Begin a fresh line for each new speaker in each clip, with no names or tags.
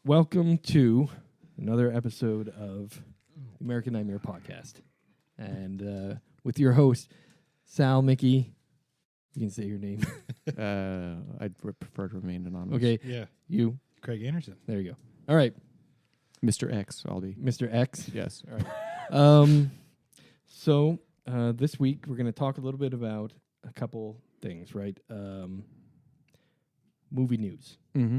Welcome to another episode of the American Nightmare Podcast. And with your host, Sal, Mickey. You can say your name.
I'd prefer to remain anonymous.
Okay.
Yeah.
You.
Craig Anderson.
There you go. All right.
Mr. X, I'll be.
Mr. X.
Yes.
All right. So this week we're going to talk a little bit about a couple things, right? Movie news.
Mm-hmm.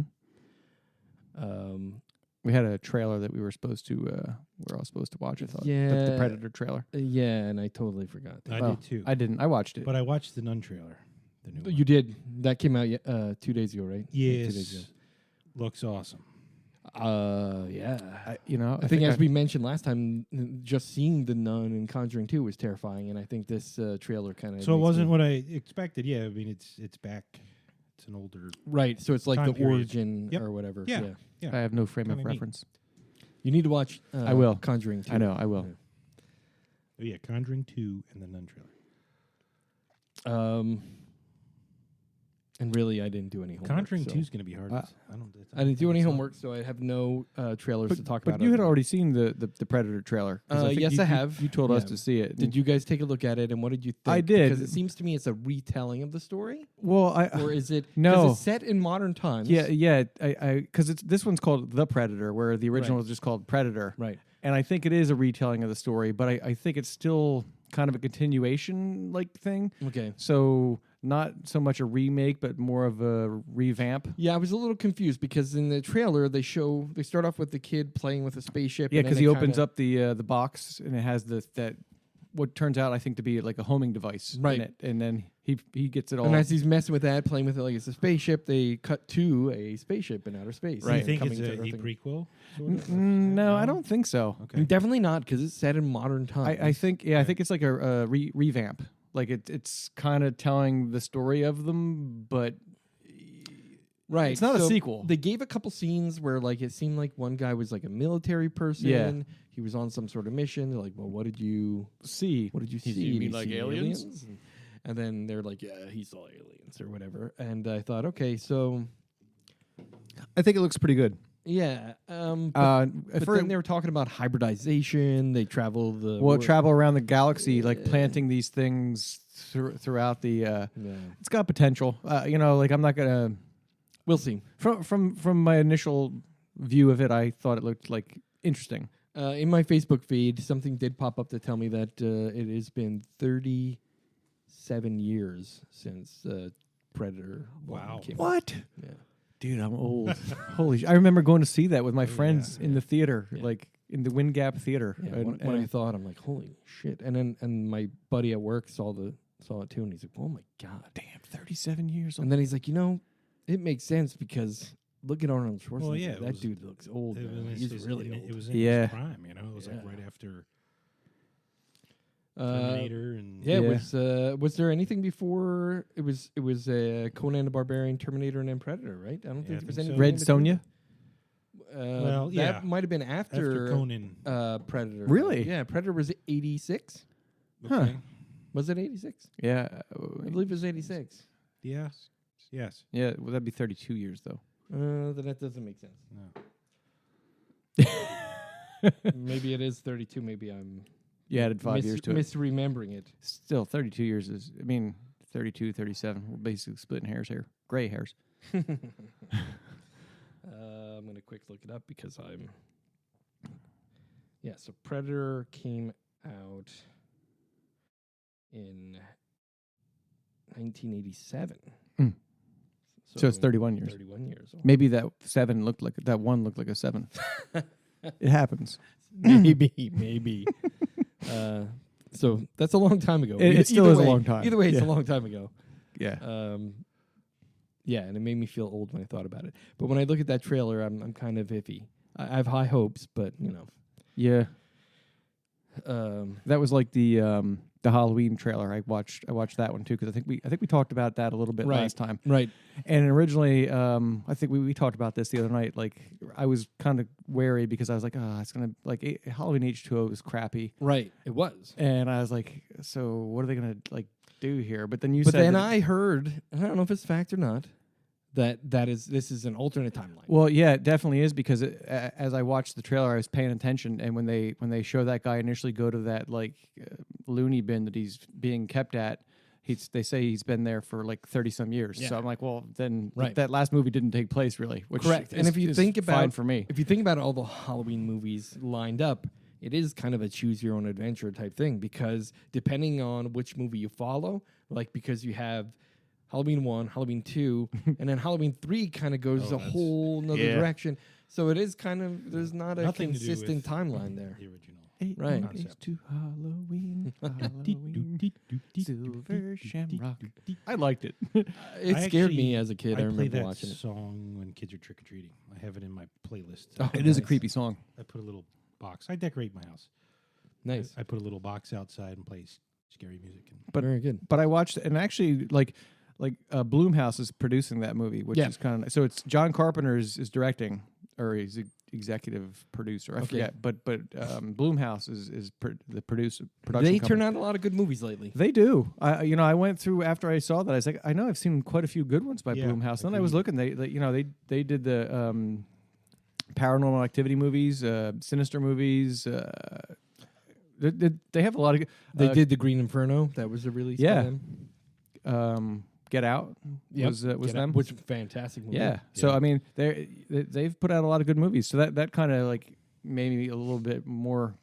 We had a trailer that we were supposed to. We're all supposed to watch. I thought.
Yeah.
The Predator trailer.
Yeah, and I totally forgot.
I
Well,
did too.
I didn't. I watched it.
But I watched the Nun trailer. The new one.
You did. That came out 2 days ago, right?
Yes.
2 days ago.
Looks awesome.
Yeah.
I
think as we mentioned last time, just seeing The Nun and Conjuring 2 was terrifying, and I think this trailer kind of...
So it wasn't what I expected. Yeah, I mean, it's back. It's an older...
Right, so it's like
time
the
period.
origin
Yep.
or whatever.
Yeah.
I have no frame of
Kinda neat.
reference.
You need to watch
I will.
Conjuring 2.
I know. I will.
Oh, yeah, Conjuring 2 and the Nun trailer.
And really, I didn't do any homework.
Conjuring
so
2 is going to be hard.
I didn't do any homework, so I have no trailers to talk about.
But you had already seen the Predator trailer. 'Cause I think
yes, I have.
You told us
Yeah.
to see it.
Did you guys take a look at it, and what did you think?
I did.
Because it seems to me it's a retelling of the story.
Well,
Or is it...
No.
'cause it's set in modern times.
Yeah. Because this one's called The Predator, where the original was just called Predator.
Right.
And I think it is a retelling of the story, but I think it's still kind of a continuation like thing.
Okay.
So not so much a remake, but more of a revamp.
Yeah, I was a little confused because in the trailer they start off with the kid playing with a spaceship.
Yeah,
and then
because
they
he opens
kinda-
up the box and it has that what turns out I think to be like a homing device
Right.
in it, and then he gets it all.
And as he's messing with that, playing with it like it's a spaceship, they cut to a spaceship in outer space.
Do you
Right.
think
coming
it's
to
a
Earth and-
prequel? Sort of?
No, I don't think so.
Okay.
Definitely not, because it's set in modern times.
I think I think it's like a revamp. Like it's kind of telling the story of them, but
right.
it's not a
so
sequel.
They gave a couple scenes where like it seemed like one guy was like a military person.
Yeah.
He was on some sort of mission. They're like, well, what did you
see.
see?
You
Did
mean
you
like
see
aliens?
And then they're like, yeah, he saw aliens or whatever. And I thought, okay, so
I think it looks pretty good.
yeah. But
For
then they were talking about hybridization. They travel the
travel around the galaxy, like planting these things throughout the.
Yeah.
It's got potential. Like I'm not gonna.
We'll see.
From my initial view of it, I thought it looked like interesting.
In my Facebook feed, something did pop up to tell me that it has been 37 years since Predator.
Wow.
Came out.
What?
Yeah.
Dude, I'm old. Holy I remember going to see that with my friends in the theater,
Yeah.
like in the Wind Gap Theater.
Yeah,
And-
when I
and-
thought, I'm like, holy shit! And my buddy at work saw it too, and he's like, oh my god,
damn, 37 years old.
And then he's like, it makes sense because look at Arnold Schwarzenegger.
Well, yeah, it
that
was-
dude looks old.
It
Man.
was
He's
his-
really
in-
old.
It was in
Yeah.
his prime, It was like
Yeah.
right after
Uh,
Terminator and
Yeah,
Yeah.
was there anything before it was Conan the Barbarian, Terminator, and then Predator, right? I don't
Yeah,
think
I
there was
think
any
so.
Red Sonja?
Well, yeah.
that might have been
after Conan.
Predator.
Really?
Yeah, Predator was 86.
Huh.
Okay.
Was it 86?
Yeah.
I believe it was 86.
Yes. Yes.
Yeah, well, that'd be 32 years, though.
Then that doesn't make sense.
No.
Maybe it is 32. Maybe I'm
You added 5 years to it.
misremembering it.
Still, 32 years is, 32, 37. We're basically splitting hairs here. Gray hairs.
I'm going to quick look it up because I'm... Yeah, so Predator came out in 1987.
Mm. So it's 31 years.
31 years old.
Maybe that one looked like a 7. It happens.
Maybe. So that's a long time ago.
It still
Either
is a
way-
long time.
Either way, it's
Yeah.
a long time ago.
Yeah.
Yeah, and it made me feel old when I thought about it. But when I look at that trailer, I'm kind of iffy. I have high hopes, but
Yeah.
Um,
That was like the Halloween trailer. I watched that one too because I think we talked about that a little bit
Right.
last time.
right.
And originally, I think we talked about this the other night. Like I was kind of wary because I was like, it's gonna Halloween H2O was crappy,
Right. It was.
and I was like, so what are they gonna like do here? But then you
But
said
then
that-
I heard, and I don't know if it's fact or not, this is an alternate timeline.
Well, yeah, it definitely is because as I watched the trailer, I was paying attention, and when they show that guy initially go to that loony bin that he's being kept at, they say he's been there for like 30 some years.
Yeah.
So I'm like, well, then
Right.
that last movie didn't take place really. Which
Correct.
Is,
and if you
is
think
fine
about
for me,
if you think about all the Halloween movies lined up, it is kind of a choose your own adventure type thing because depending on which movie you follow, because you have Halloween 1, Halloween 2, and then Halloween 3 kind of goes a whole nother direction. So it is kind of there's not a
Nothing to do
consistent
with
timeline there.
The original.
Right.
Days to Halloween, Halloween, Silver Shamrock. I liked it.
It scared me as a kid. I
play
remember
that
watching it.
song when kids are trick or treating. I have it in my playlist.
Oh,
It is a
nice.
creepy song.
I put a little box. I decorate my house.
Nice.
I put a little box outside and play scary music.
But very good.
But I watched, and actually, Blumhouse is producing that movie, which is kind of so. It's John Carpenter is directing, or he's executive producer. I forget, but Blumhouse is the production.
They
company.
turn out a lot of good movies lately.
They do. I went through after I saw that. I was like, I know I've seen quite a few good ones by
Yeah,
Blumhouse. And then I was looking. They did the Paranormal Activity movies, Sinister movies. They have a lot of.
They did the Green Inferno. That was a release.
Yeah.
For them.
Get Out was
Get
them.
Out, which was a fantastic movie.
Yeah. So I mean, they've put out a lot of good movies. So that kind of made me a little bit more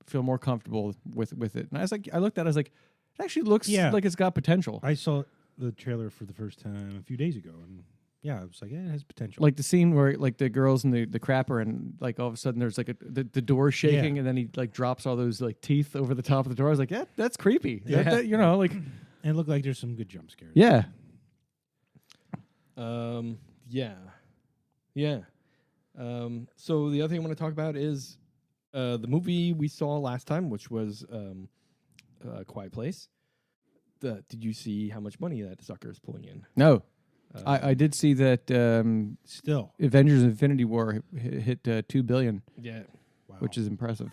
feel more comfortable with it. And I looked at it, I was like, it actually looks like it's got potential.
I saw the trailer for the first time a few days ago, and I was like, it has potential.
Like the scene where the girls and the crapper and all of a sudden there's the door shaking and then he drops all those teeth over the top of the door. I was like, yeah, that's creepy.
Yeah.
And it looked like there's some good jump scares.
Yeah.
Yeah. So the other thing I want to talk about is the movie we saw last time, which was Quiet Place. Did you see how much money that sucker is pulling in?
No. I did see that
Still.
Avengers Infinity War hit $2 billion,
Yeah.
Wow.
which is impressive.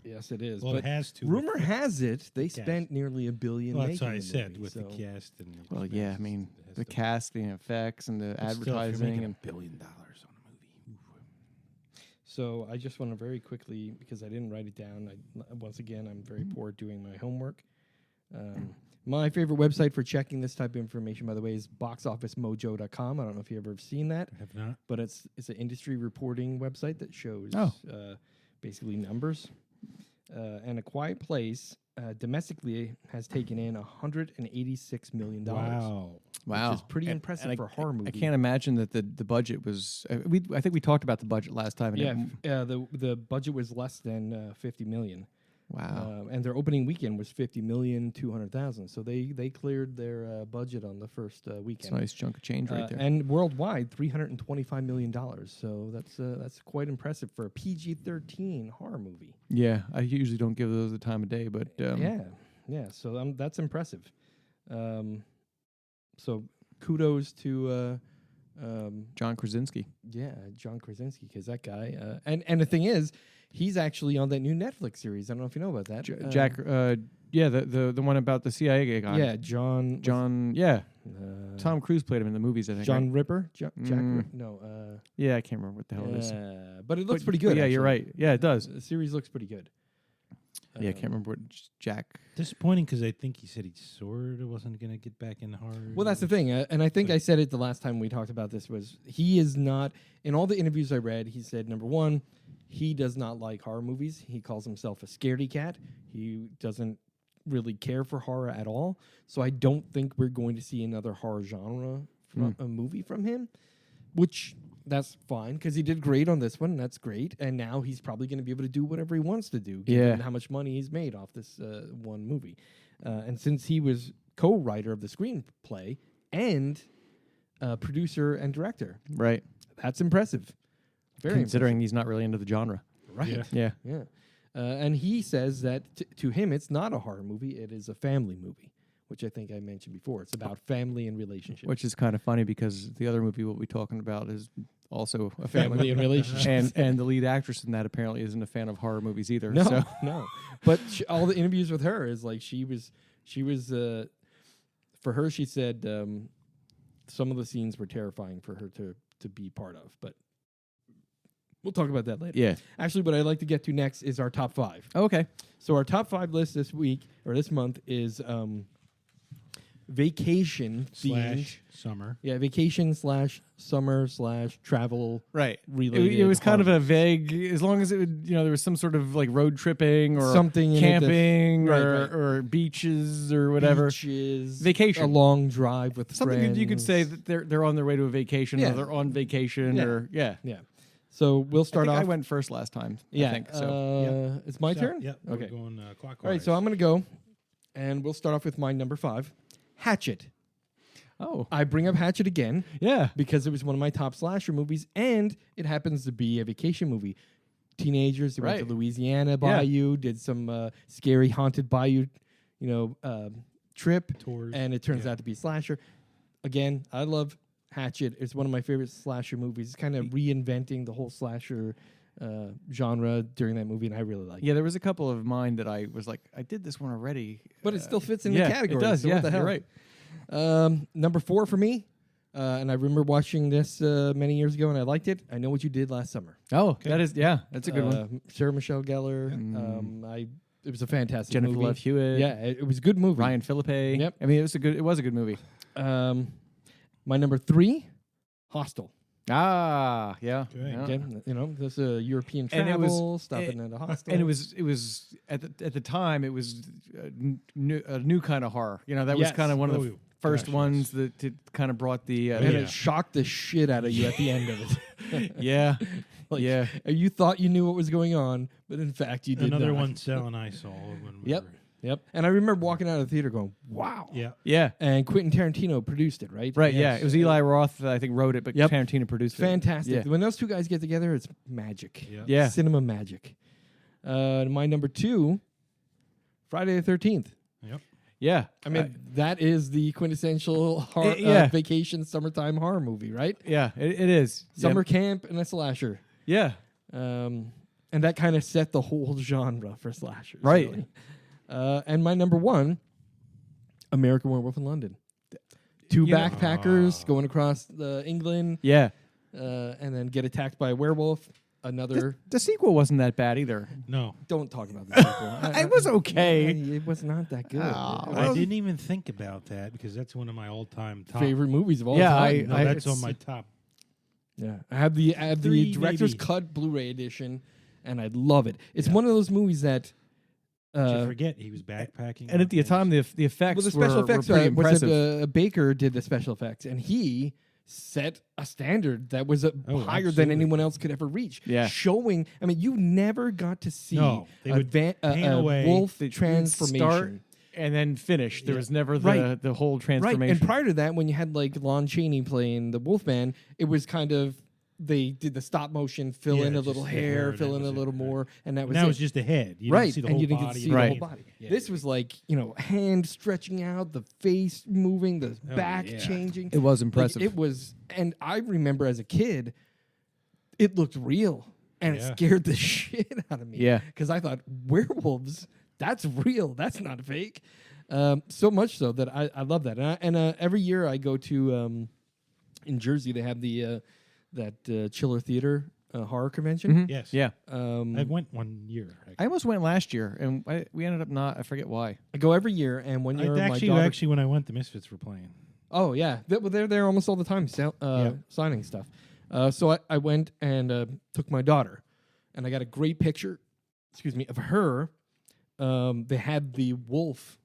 Yes, it is.
Well,
but
it has to.
rumor has it they
cast.
spent nearly $1 billion.
Well, that's
making
what I
the
said
movie,
with
so.
the cast and the
Well, yeah, I
expenses,
mean,
it has
the
to-
cast, the effects, and the
but still, if you're
advertising.
making
And
$1 billion on a movie. Ooh.
So I just want to very quickly, because I didn't write it down. Once again, I'm very poor at doing my homework. My favorite website for checking this type of information, by the way, is boxofficemojo.com. I don't know if you've ever seen that,
I have not.
but it's an industry reporting website that shows basically numbers. And A Quiet Place domestically has taken in $186 million.
Wow.
wow,
Which is pretty impressive for a horror movie.
I can't imagine that the budget was. I think we talked about the budget last time. And
The budget was less than $50 million.
wow.
And their opening weekend was $50,200,000. So they cleared their budget on the first
It's
weekend.
a nice chunk of change right there.
And worldwide, $325 million. So that's quite impressive for a PG-13 horror movie.
Yeah, I usually don't give those the time of day, but
Yeah. So that's impressive. So kudos to
John Krasinski.
John Krasinski, because that guy. And the thing is, he's actually on that new Netflix series. I don't know if you know about that.
Jack, the one about the CIA guy.
Yeah, John.
Yeah. Tom Cruise played him in the movies, I think.
John
right?
Ripper. Jack. No.
Yeah, I can't remember what the hell it is.
But it looks pretty
But
good.
yeah, you're
actually.
right. Yeah, it does.
The series looks pretty good.
Yeah, I can't remember what Jack.
Disappointing because I think he said he sort of wasn't going to get back in horror.
Well, that's the thing, and I think I said it the last time we talked about this. Was he is not in all the interviews I read. He said number one, he does not like horror movies. He calls himself a scaredy cat. He doesn't really care for horror at all. So I don't think we're going to see another horror genre from a movie from him, which that's fine because he did great on this one. And that's great, and now he's probably going to be able to do whatever he wants to do, given how much money he's made off this one movie. And since he was co-writer of the screenplay and producer and director,
Right.
that's impressive. Very
Considering he's not really into the genre.
impressive. Right.
Yeah.
Yeah.
And he says that to him, it's not a horror movie; it is a family movie, which I think I mentioned before. It's about family and relationships,
Which is kind of funny because the other movie we'll be talking about is also a
family and relationships.
and the lead actress in that apparently isn't a fan of horror movies either.
No,
So.
no. But all the interviews with her is like she was for her. She said some of the scenes were terrifying for her to be part of, but we'll talk about that later.
Yeah.
Actually, what I'd like to get to next is our top 5.
Okay.
So our top 5 list this week or this month is vacation themed.
Summer.
Yeah, vacation / summer / travel.
Right.
Related.
It was kind of a vague, as long as it would, there was some sort of like road tripping or
something
camping
right.
or beaches or whatever.
Beaches,
vacation.
A long drive with
something
friends.
you could say that they're on their way to a vacation or they're on vacation or
Yeah. So we'll start off.
I went first last time. I think so.
It's my turn?
Yep.
Okay.
We're going clockwise.
All right, so I'm going to go, and we'll start off with my number 5, Hatchet.
Oh.
I bring up Hatchet again
Yeah.
because it was one of my top slasher movies, and it happens to be a vacation movie. Teenagers who went to Louisiana Bayou, did some scary haunted bayou, trip,
Tours.
and it turns out to be slasher. Again, I love Hatchet. It's one of my favorite slasher movies. It's kind of reinventing the whole slasher genre during that movie, and I really like it.
Yeah, there was a couple of mine that I was like, I did this one already.
But it still fits in the category.
It does,
so what the hell?
You're right.
Number 4 for me, and I remember watching this many years ago, and I liked it. I Know What You Did Last Summer.
Oh, that's a good one.
Sarah Michelle Gellar. It was a fantastic
Jennifer
movie.
Love Hewitt.
Yeah, it was a good movie.
Ryan Philippe.
Yep.
I mean, it was a good movie.
My number 3, Hostel.
Ah, yeah.
Okay.
Yeah.
This European
And it was-
travel, stopping at a hostel.
And it was at the time it was a new kind of horror. That was
Yes.
kind of one of the first
gosh,
ones that kind of brought the
and it shocked the shit out of you at the end of it.
yeah.
Like,
yeah.
You thought you knew what was going on, but in fact you did
Another
not.
one Sal and I saw. When we
Yep.
were-
Yep. And I remember walking out of the theater going, wow.
Yeah.
Yeah.
And Quentin Tarantino produced it, right?
Right, yeah.
Yes.
It was Eli Roth that I think wrote it, but
Yep.
Tarantino produced it.
Fantastic.
Yeah.
When those two guys get together, it's magic.
Yeah.
Yeah.
Cinema magic. My number 2, Friday the 13th.
Yep.
Yeah.
I mean, that is the quintessential vacation summertime horror movie, right?
Yeah, it is.
Summer camp and a slasher.
Yeah.
And that kind of set the whole genre for slashers.
Right.
Really. And my number 1, American Werewolf in London. Two backpackers going across England.
Yeah.
And then get attacked by a werewolf. Another.
The sequel wasn't that bad either.
No.
Don't talk about the sequel.
It was okay.
It was not that good.
I didn't even think about that because that's one of my all-time top
Favorite movies of all
Yeah,
time.
No, that's on my top.
Yeah, I have the
3
director's
maybe.
cut Blu-ray edition, and I love it. It's one of those movies that.
Did you forget he was backpacking?
And at the time, the effects,
Well, the special effects
were pretty
was
impressive.
Baker did the special effects, and he set a standard that was higher than
absolutely.
anyone else could ever reach.
Yeah.
Showing, I mean, you never got to see
No, they would pan away.
wolf
They'd
transformation.
start and then finish. There was never the whole transformation.
Right, and prior to that, when you had like Lon Chaney playing the Wolfman, it was kind of they did the stop motion, fill in a little
just the
hair,
hair,
fill
that
in a
was it,
little more, and that was
Now
it.
it's just a head. You
right,
didn't see the
and
whole
you didn't get
body.
to see the
Right.
whole body.
Yeah.
This was like hand stretching out, the face moving, the back
yeah.
changing.
It was
Like,
impressive.
it was, and I remember as a kid, it looked real, and it
Yeah.
scared the shit out of me.
Yeah.
because I thought werewolves, that's real, that's not fake. So much so that I love that, and every year I go to in Jersey they have the that Chiller Theater horror convention.
Mhm.
Yes.
Yeah.
I went one year.
I almost went last year, and we ended up not. I forget why.
I go every year, and one year my daughter.
Actually, when I went, the Misfits were playing.
Oh yeah, they're there almost all the time, signing stuff. So I went and took my daughter, and I got a great picture. Excuse me, of her. They had the wolf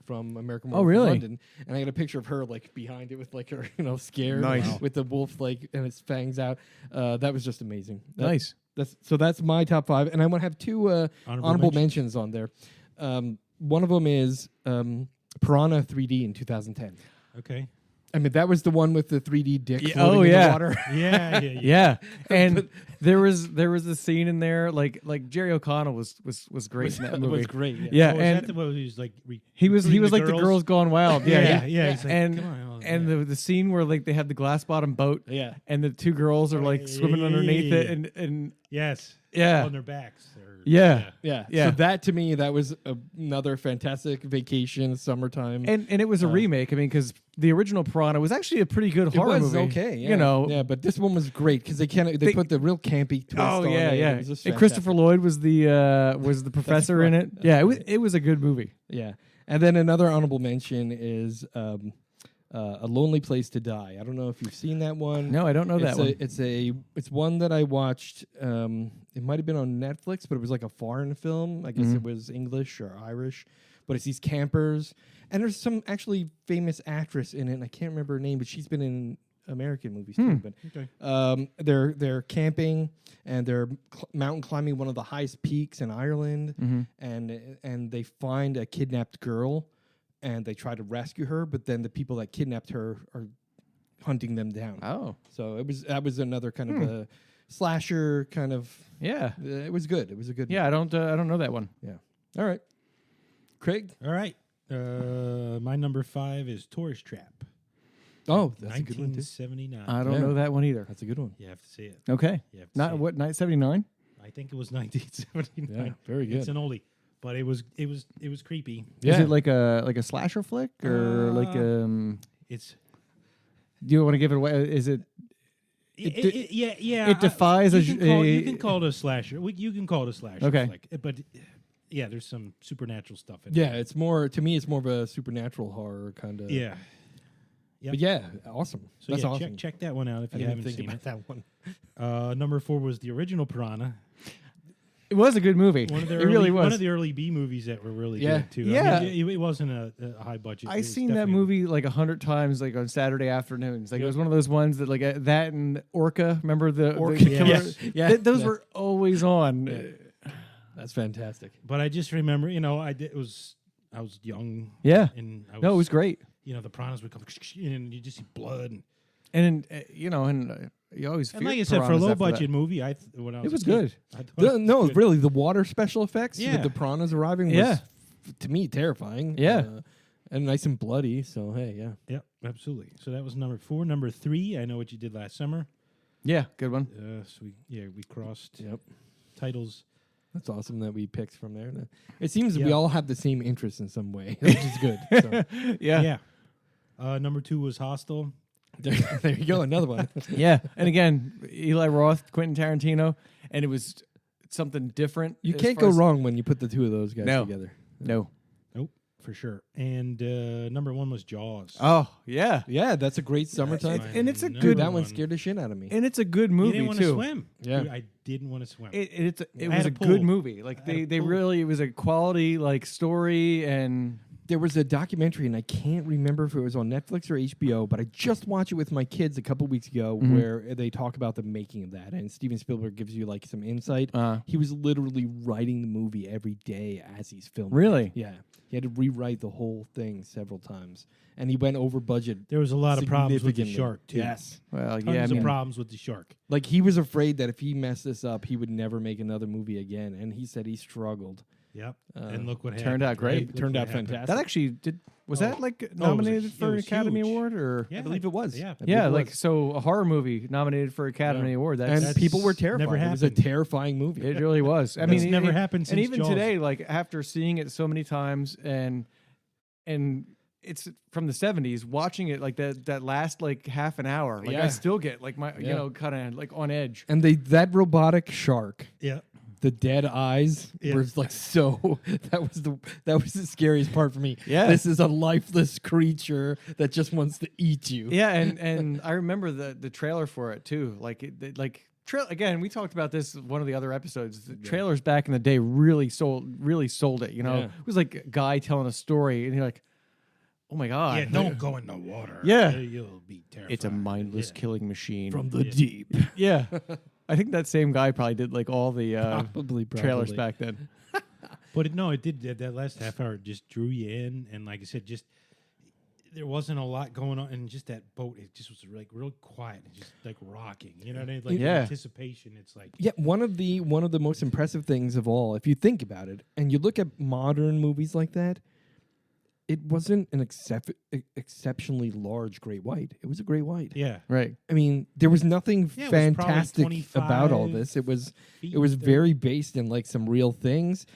from American Werewolf in
really?
London, and I got a picture of her like behind it with like her scared,
Nice.
with the wolf like and its fangs out. That was just amazing.
Nice.
That's my top 5, and I want to have 2 honorable mentions on there. One of them is Piranha 3D in 2010.
Okay.
I mean, that was the one with the 3D dick
Yeah,
floating
oh,
in
yeah.
the water.
Yeah.
Yeah, and there was a scene in there like Jerry O'Connell was great in that
It
movie.
was great.
Yeah,
Oh, was
and
that the one he was like
he was
recruiting
like the
girls?
girls gone wild.
Yeah.
Yeah,
He's like,
And
come on,
And the scene where like they have the glass bottom boat,
Yeah.
and the two girls are like swimming underneath it, and
yes,
yeah,
on their backs.
yeah.
Yeah.
Yeah.
So that to me, that was another fantastic vacation, summertime.
And it was a remake. I mean, because the original Piranha was actually a pretty good horror
was
movie.
okay, yeah.
You know.
Yeah, but this one was great because they put the real campy twist
Oh
on
yeah,
it.
yeah.
It was just
And Christopher
fantastic.
Lloyd was the professor in it. Yeah, it was a good movie.
Yeah. And then another honorable mention is A Lonely Place to Die. I don't know if you've seen that one.
No, I don't know that one.
It's one that I watched. It might have been on Netflix, but it was like a foreign film. I guess it was English or Irish. But it's these campers, and there's some actually famous actress in it. And I can't remember her name, but she's been in American movies too. But they're camping and they're mountain climbing one of the highest peaks in Ireland, and they find a kidnapped girl. And they try to rescue her, but then the people that kidnapped her are hunting them down.
Oh,
So that was another kind of a slasher kind of.
yeah,
It was good. It was a good.
yeah. I don't know that one.
Yeah. All right. Craig.
All right. My number 5 is Tourist Trap.
Oh, that's a good one too.
1979.
I don't
Yeah.
know that one either.
That's a good one.
You have to see it.
Okay,
You have to
not
see
what night 79.
it. I think it was 1979.
Yeah, very good.
It's an oldie, but it was creepy.
Yeah.
Is it like a slasher flick or like
It's
Do you want to give it away? Is it?
yeah.
It defies
you can call it a slasher. You can call it a slasher.
Okay.
flick, but yeah, there's some supernatural stuff in
Yeah,
it.
it's more to me. It's more of a supernatural horror kind of.
Yeah. Yep.
But yeah, awesome.
So
That's
yeah,
awesome.
check that one out if
I
you
didn't
haven't
think
seen
about
it.
that one.
Number 4 was the original Piranha.
It was a good movie.
One of the
it really was.
one of the early B movies that were really
Yeah.
good too.
Yeah.
I mean, it wasn't a high budget.
I seen that movie like 100 times, like on Saturday afternoons. Like it was one of those ones that like that and Orca. Remember the
Orca,
the killer?
yes. Yeah.
Those were always on.
Yeah. That's fantastic.
But I just remember, I was young.
Yeah.
And I
No, it was great.
The piranhas would come and you just see blood.
And you always.
And like I said, for a low budget movie, when I was
it was
a kid,
good.
I thought it was
No,
good.
really, the water special effects
Yeah.
with the piranhas arriving
Yeah.
was, to me, terrifying.
Yeah.
And nice and bloody. So, hey, yeah.
Yep, absolutely. So that was number 4. Number 3, I Know What You Did Last Summer.
Yeah, good one.
So we crossed
Yep.
titles.
That's awesome that we picked from there. It seems
Yeah.
we all have the same interest in some way, which is good. So,
Yeah.
Number 2 was Hostel.
there you go, another one.
Yeah. And again, Eli Roth, Quentin Tarantino, and it was something different.
You
as
can't
far
go
as-
wrong when you put the two of those guys
No.
together.
No.
Nope, for sure. And number 1 was Jaws.
Oh, yeah.
Yeah, that's a great summertime.
That's
And it's a
my
good-
Dude, that
number
one
one.
scared the shit out of me.
And it's a good
You
movie
didn't want
too.
to swim.
Yeah.
Dude, I didn't want to swim.
It
I
was
had
a
a
good
pool.
movie. Like
I had a
they
pool.
really, it was a quality like story and
There was a documentary, and I can't remember if it was on Netflix or HBO, but I just watched it with my kids a couple weeks ago, where they talk about the making of that, and Steven Spielberg gives you like some insight. He was literally writing the movie every day as he's filming.
Really?
Yeah, he had to rewrite the whole thing several times, and he went over budget.
There was a lot of problems with the
significantly.
shark too.
Yes,
well,
Tons
yeah, I
of
mean,
problems with the shark.
like he was afraid that if he messed this up, he would never make another movie again, and he said he struggled.
Yep. And look what happened.
turned out great.
right?
It
Look
turned
what
out
happened.
fantastic.
that actually was
Oh.
that like
Oh, it was
nominated
a-
for
it
an
was
Academy
huge.
Award or
Yeah,
I believe it was.
Yeah.
I believe
yeah,
it
like
was.
so a horror movie nominated for Academy Award.
And
That's
people were terrified.
never
It was a
happened.
terrifying movie.
It really was. I
That's
mean,
never
it-
happened
And
since
even
Jaws.
today, like after seeing it so many times, and it's from the 70s, watching it like that last like half an hour, like
Yeah.
I still get like my
Yeah.
kind of like on edge.
And that robotic shark,
Yeah.
the dead eyes
Yeah.
were like so. That was the scariest part for me.
Yeah.
This is a lifeless creature that just wants to eat you.
Yeah, and I remember the trailer for it too. Like again, we talked about this in one of the other episodes. The trailers back in the day really sold it. You know,
Yeah.
it was like a guy telling a story, and you're like, oh my god,
Yeah, don't go in the water.
Yeah.
You'll be terrified.
it's a mindless
Yeah.
killing machine
From the deep.
Yeah, I think that same guy probably did like all the
Probably.
trailers back then.
But it did that last half hour just drew you in, and like I said, just there wasn't a lot going on, and just that boat, it just was like real quiet, and just like rocking. You know what I mean? Like
Yeah.
anticipation. It's like
Yeah, one of the most impressive things of all, if you think about it, and you look at modern movies like that, it wasn't an exceptionally large great white. It was a great white.
Yeah.
Right.
I mean, there was nothing
Yeah, it was
fantastic
probably
about all
25
this. It was
feet,
very based in like some real things.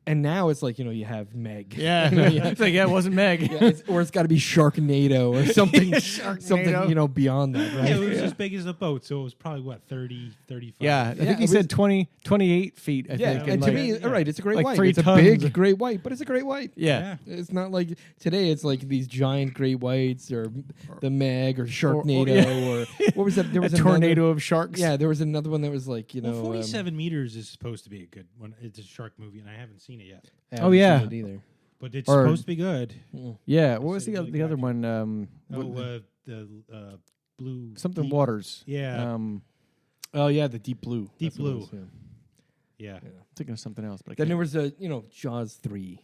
And now it's like, you have Meg.
Yeah.
You know, you have-
It's like, it wasn't Meg.
yeah, or it's got to be Sharknado or something,
Sharknado.
something, beyond that, right?
Yeah, it was as big as a boat, so it was probably, 30, 35.
Yeah, I
Yeah,
think he
it
said 28 feet, I
Yeah,
think.
and to
like-
me, all right, it's a great
like
white.
3
It's a
tons.
big great white, but it's a great white.
Yeah.
It's not like today. It's like these giant great whites or the Meg or
or
Sharknado or what was that? There was
a
another-
tornado of sharks.
Yeah, there was another one that was like
Well, 47 meters is supposed to be a good one. It's a shark movie, and I haven't seen it yet.
I
Oh,
haven't
yeah.
seen it either.
But it's
Or-
supposed to be good.
Yeah. What was
said
the
really
the other
got
one?
The blue.
Something
deep,
waters.
Yeah.
Oh yeah, the Deep Blue.
Deep
That's what it
Blue.
was, yeah.
Yeah.
Thinking of something else, but I
Then
can't.
there was Jaws 3.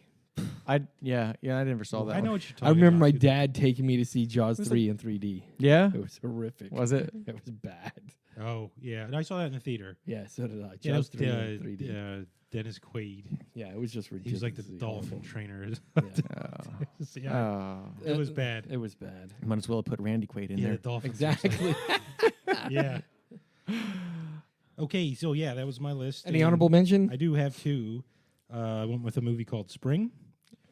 I never saw that.
I know
one.
what you're talking
I remember my
about.
dad taking me to see Jaws
Was
3 in 3D.
Yeah.
It was horrific.
Was it?
It was bad.
Oh, yeah. I saw that in the theater.
Yeah, so did I.
Yeah,
Jaws
that
3
was,
in 3D.
Dennis Quaid.
Yeah, it was just
He
ridiculous.
was like the dolphin trainer.
Oh.
Yeah, it was bad.
It was bad.
Might as well have put Randy Quaid in
Yeah, the
there.
dolphins.
Exactly.
Yeah. Okay, so yeah, that was my list.
Any
and
honorable mention?
I do have two. I went with a movie called Spring.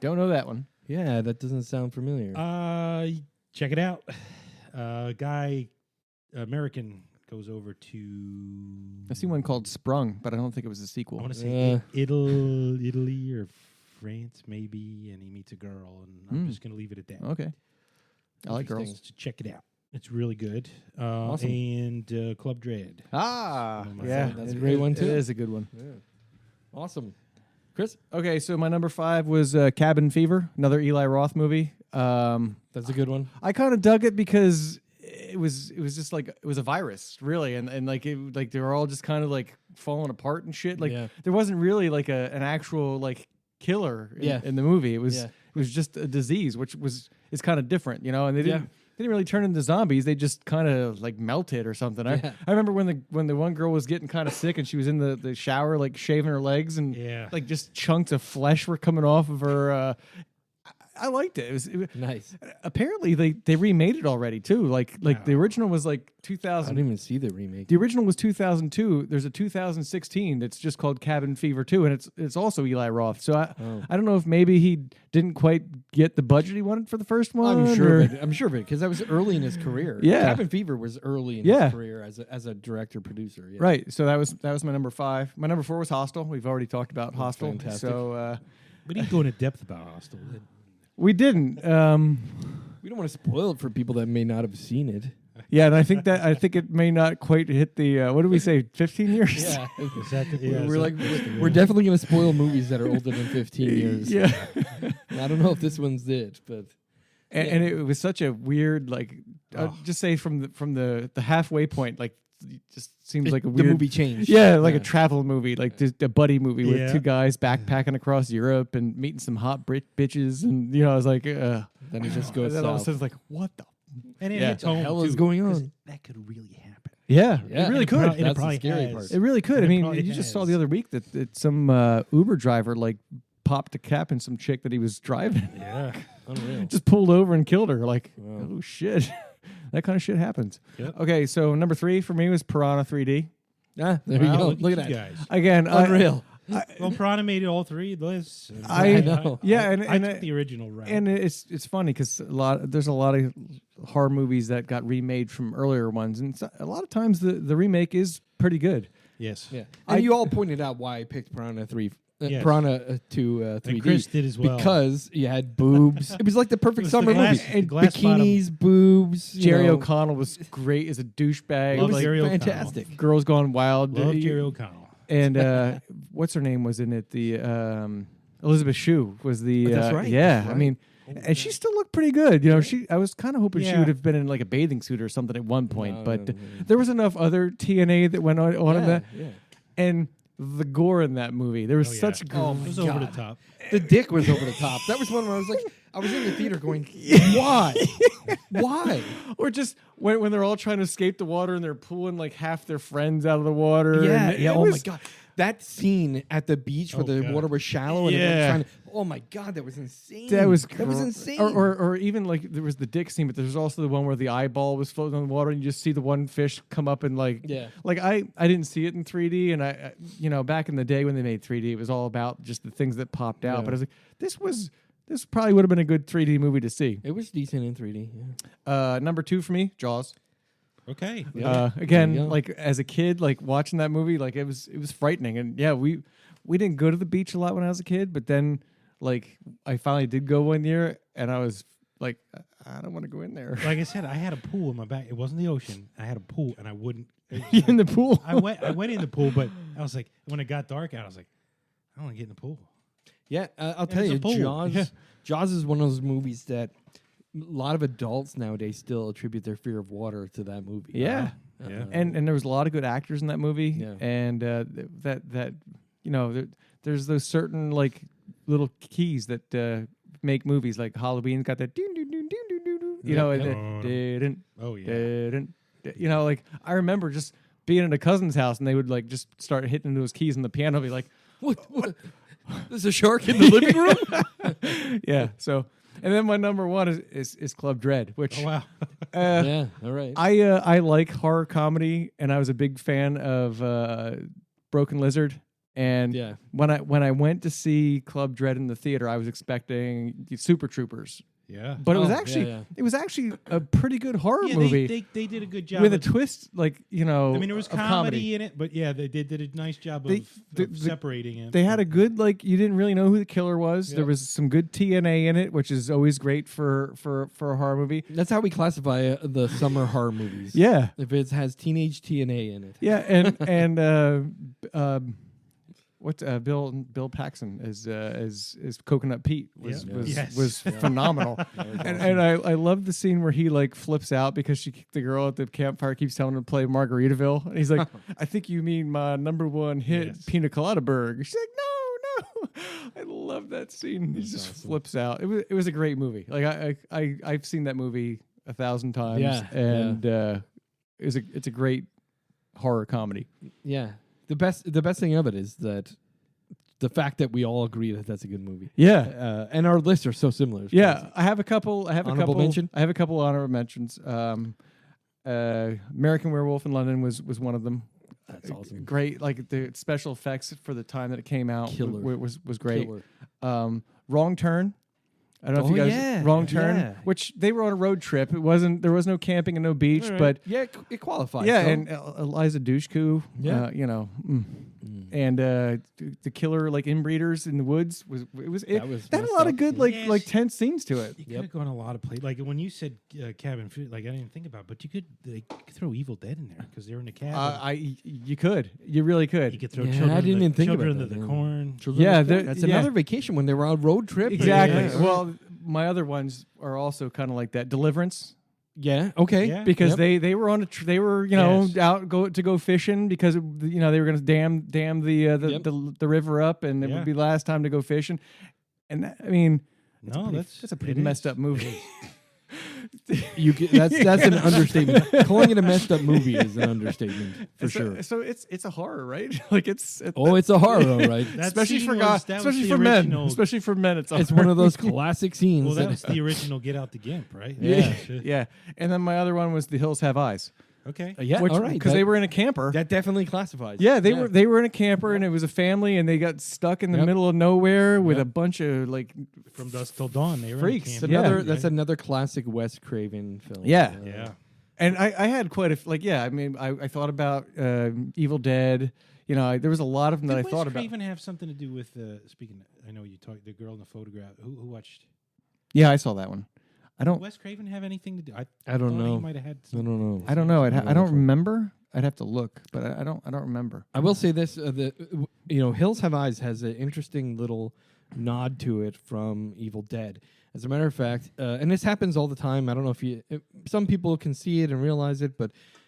Don't know that one.
Yeah, that doesn't sound familiar.
Check it out. American goes over to.
I've seen one called Sprung, but I don't think it was a
I
sequel.
want to say Italy or France, maybe, and he meets a girl, and I'm just going to leave it at that.
Okay. I like girls.
So check it out. It's really good.
Awesome.
And Club Dread.
Ah,
Oh my
yeah,
God.
That's a great one, too.
It is a good one.
Yeah. Awesome. Chris?
Okay, so my number 5 was Cabin Fever, another Eli Roth movie.
That's a good one.
I kind of dug it because it was just like it was a virus, really, and like they were all just kind of like falling apart and shit. Like
Yeah.
there wasn't really like an actual like killer
Yeah.
in the movie. It was
Yeah.
it was just a disease, which is kind of different, and they
Yeah.
didn't. They didn't really turn into zombies. They just kind of like melted or something.
Yeah.
I remember when the one girl was getting kind of sick and she was in the shower like shaving her legs and
Yeah.
like just chunks of flesh were coming off of her. I liked it. It was
Nice.
apparently they remade it already too. Like the original was like
I
2000.
didn't even see the remake.
The original was 2002. There's a 2016 that's just called Cabin Fever 2, and it's also Eli Roth. So I don't know if maybe he didn't quite get the budget he wanted for the first one.
I'm sure
or-
of it. I'm sure of it because that was early in his career.
Yeah.
Cabin Fever was early in
Yeah.
his career as a director producer. Yeah.
Right. So that was my number 5. My number 4 was Hostel. We've already talked about Hostel.
fantastic.
So
We didn't go into depth about Hostel.
we didn't.
We don't want to spoil it for people that may not have seen it.
Yeah, and I think it may not quite hit the what did we say? 15 years.
Yeah.
Is that the, yeah,
we're
is
like
that-
we're definitely going to spoil movies that are older than 15 years.
Yeah.
And I don't know if this one's it, but
And it was such a weird, like, just say from the halfway point, like, it just seems like a
the
weird
movie changed.
Yeah, like a travel movie, like just a buddy movie with
Yeah.
2 guys backpacking across Europe and meeting some hot bitches, and I was like,
Then it just goes
then all of a
south.
sudden it's like, what the?
And it
Yeah.
hits
What the
home
hell is
too,
going
'cause
on?
That could really happen.
Yeah,
Yeah,
it really
it
could.
And it
That's the
probably
scary
has.
part.
It really could.
And
I
it
mean,
probably
you just saw
has.
the other week that some Uber driver like popped a cap in some chick that he was driving,
Yeah.
Unreal.
just pulled over and killed her. Like,
Wow.
oh shit, that kind of shit happens.
Yep.
Okay, so number 3 for me was Piranha 3D.
Ah, there
Wow,
you go.
look
Look
at
at
you
that.
guys.
Again,
Unreal.
Well, Piranha made all 3 lists. and
I
know.
Yeah,
I
and
took the original route.
And it's funny because there's a lot of horror movies that got remade from earlier ones, and a lot of times the remake is pretty good.
yes.
Yeah. And you all pointed out why I picked Piranha 3.
Yes.
Piranha to 3D.
And Chris did as well.
Because you had boobs. It was like the perfect
was
summer
the glass-
movie.
the
And
glass
bikinis, boobs.
Jerry O'Connell was great as a douchebag.
Love
Like,
Jerry O'Connell.
fantastic.
Girls Gone Wild.
Love Jerry O'Connell.
And what's her name was in it? The Elizabeth Shue was the.
That's right,
Yeah,
that's
I
right.
mean, and she still looked pretty good. I was kind of hoping she
Yeah.
would have been in like a bathing suit or something at one point,
No,
but
no, no.
there was enough other TNA that went on in
Yeah,
that,
yeah.
and the gore in that movie. There was
Oh, yeah.
such.
Oh,
It
my
was over the
God.
top.
The dick was over the top. That was one where I was like, I was in the theater going, why? Why?
Or just when they're all trying to escape the water and they're pulling like half their friends out of the water.
Yeah,
and
yeah.
it
Oh my
was-
God. that scene at the beach where the water was shallow and everyone was trying to, oh my God, that was insane.
That was
insane.
Or even like there was the dick scene, but there's also the one where the eyeball was floating on the water and you just see the one fish come up and like I didn't see it in 3D, and I you know, back in the day when they made 3D, it was all about just the things that popped out. But I was like, this probably would have been a good 3D movie to see.
It was decent in 3D.
Number 2 for me, Jaws.
Okay.
Again, like as a kid, like watching that movie, like it was frightening. And yeah, we didn't go to the beach a lot when I was a kid, but then like I finally did go one year, and I was like, I don't want to go in there.
Like I said, I had a pool in my back. It wasn't the ocean. I had a pool, and I wouldn't.
In the pool.
I went in the pool, but I was like, when it got dark out, I was like, I don't want to get in the pool.
Yeah, I'll tell you, Jaws is one of those movies that a lot of adults nowadays still attribute their fear of water to that movie.
Yeah. And there was a lot of good actors in that movie.
Yeah.
And that you know, there's those certain like little keys that make movies, like Halloween got that you know, didn't.
Oh yeah.
Didn't. You know, like I remember just being at a cousin's house and they would like just start hitting those keys on the piano, and be like,
what? There's a shark in the living room?
Yeah. So, and then my number 1 is Club Dread, which
wow.
Yeah, all right.
I like horror comedy, and I was a big fan of Broken Lizard. And when I went to see Club Dread in the theater, I was expecting Super Troopers.
Yeah,
but it was actually a pretty good horror movie.
They did a good job
with a twist, like, you know.
I mean, there was comedy in it, but yeah, they did a nice job of separating it.
They had a good, like, you didn't really know who the killer was. There was some good TNA in it, which is always great for a horror movie.
That's how we classify the summer horror movies.
Yeah,
if it has teenage TNA in it.
Yeah, and what's Bill Paxton as Coconut Pete was phenomenal. And I love the scene where he like flips out because the girl at the campfire keeps telling him to play Margaritaville, and he's like, I think you mean my number 1 hit, Pina Colada Burg. She's like, no. I love that scene. He just flips out. It was a great movie. Like I've seen that movie 1,000 times, and it's a great horror comedy.
Yeah. The best thing of it is that the fact that we all agree that that's a good movie.
Yeah,
and our lists are so similar.
Yeah, I have a couple.
Mention?
I have a couple honorable mentions. American Werewolf in London was one of them.
That's awesome.
Great, like the special effects for the time that it came out was great. Wrong Turn. I don't know if you guys Wrong Turn, which they were on a road trip. There was no camping and no beach, but
it qualifies.
Yeah, and Eliza Dushku, you know, and the killer like inbreeders in the woods that had a lot of good like tense scenes to it.
You could have gone a lot of places. Like when you said cabin food, like I didn't think about it, but you could throw Evil Dead in there because they're in the cabin.
You really could.
You could throw children.
I didn't even think about
that. The corn.
That's another vacation when they were on road trip.
Exactly. Well, my other ones are also kind of like that. Deliverance.
Yeah. Okay.
Yeah. Because they were on they were out to go fishing because they were going to dam the river up, and it would be the last time to go fishing. And that's a pretty messed up movie.
That's an understatement. Calling it a messed up movie is an understatement for sure.
So it's a horror, right? Like it's a
horror, right?
especially for men. Especially for men, it's
one of those classic scenes.
Well, that's the original Get Out the Gimp, right?
Yeah. And then my other one was The Hills Have Eyes.
Okay.
All right.
Because they were in a camper.
That definitely classifies.
Yeah, they were in a camper, and it was a family, and they got stuck in the middle of nowhere with a bunch of like
From Dusk Till Dawn. They were
freaks.
That's another classic Wes Craven film.
Yeah.
And
I had quite I thought about Evil Dead. There was a lot of them that I thought about.
Did Wes Craven have something to do with speaking? I know you talked the girl in the photograph. Who watched?
Yeah, I saw that one.
Did Wes Craven have anything to do?
I don't know.
He might have had.
I don't know.
I don't know. I don't remember. I'd have to look, but I don't remember.
I will say this: Hills Have Eyes has an interesting little nod to it from Evil Dead. As a matter of fact, and this happens all the time. I don't know if some people can see it and realize it,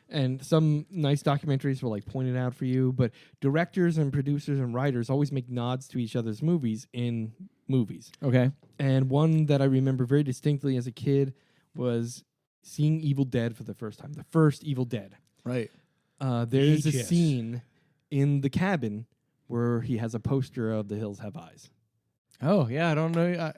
and some nice documentaries will like point it out for you. But directors and producers and writers always make nods to each other's movies in movies.
Okay.
And one that I remember very distinctly as a kid was seeing Evil Dead for the first time. The first Evil Dead.
Right.
There is a scene in the cabin where he has a poster of The Hills Have Eyes.
Oh yeah, I don't know.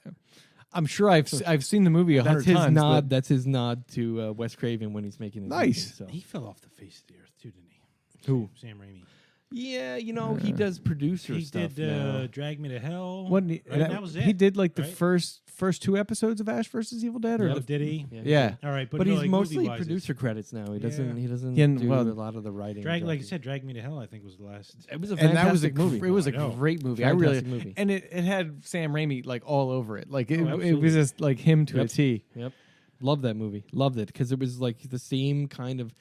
I'm sure I've seen the movie 100
That's his
times.
nod. That's his nod to Wes Craven when he's making his
Nice.
movie, so.
He fell off the face of the earth too, didn't he?
Who?
Sam Raimi.
Yeah, he does producer
He
stuff
did
now.
Drag Me to Hell.
Wasn't he,
Right, that was it.
He did like the
right?
first 2 episodes of Ash vs. Evil Dead, or
Oh, did he?
yeah.
All right, but,
But
no,
he's
like,
mostly
movie-wise,
producer credits now. He doesn't.
Yeah.
He doesn't
Yeah,
do
well,
a lot of the writing.
Drag,
and
like you
directing.
said, Drag Me to Hell. I think was the last.
It was a
And that was a
fantastic movie.
It was a
I know.
great movie.
Fantastic movie.
And it had Sam Raimi like all over it. Like it
absolutely.
was just like him to a
Yep.
T.
Yep, loved that movie. Loved it because it was like the same kind of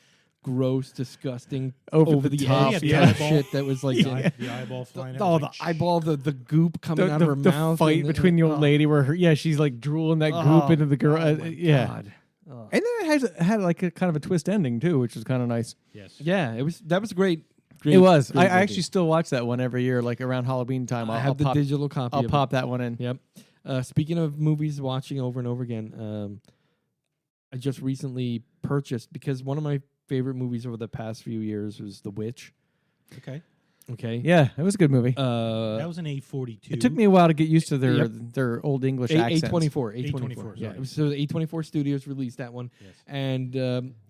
gross, disgusting,
Over
the
the top,
edge
yeah.
type shit that was like
The eyeball flying out.
oh,
was
the
like,
eyeball, the goop coming out of her
The
mouth.
fight
and
between the old
oh,
lady where she's like drooling that goop into the girl.
oh my
yeah.
God. Oh.
And then it had like a kind of a twist ending too, which was kind of nice.
Yes.
Yeah, that was great.
It was.
great
I
movie.
actually still watch that one every year, like around Halloween time.
I
I'll
have the
pop,
digital copy.
I'll
of
pop that one in.
It. Yep. Speaking of movies, watching over and over again, I just recently purchased because one of my favorite movies over the past few years was The Witch.
Okay.
Okay.
Yeah, it was a good movie.
That was an A42.
It took me a while to get used to
Yep.
their old English accents.
A24.
A24,
Yeah.
sorry.
So the A24 Studios released that one,
Yes.
and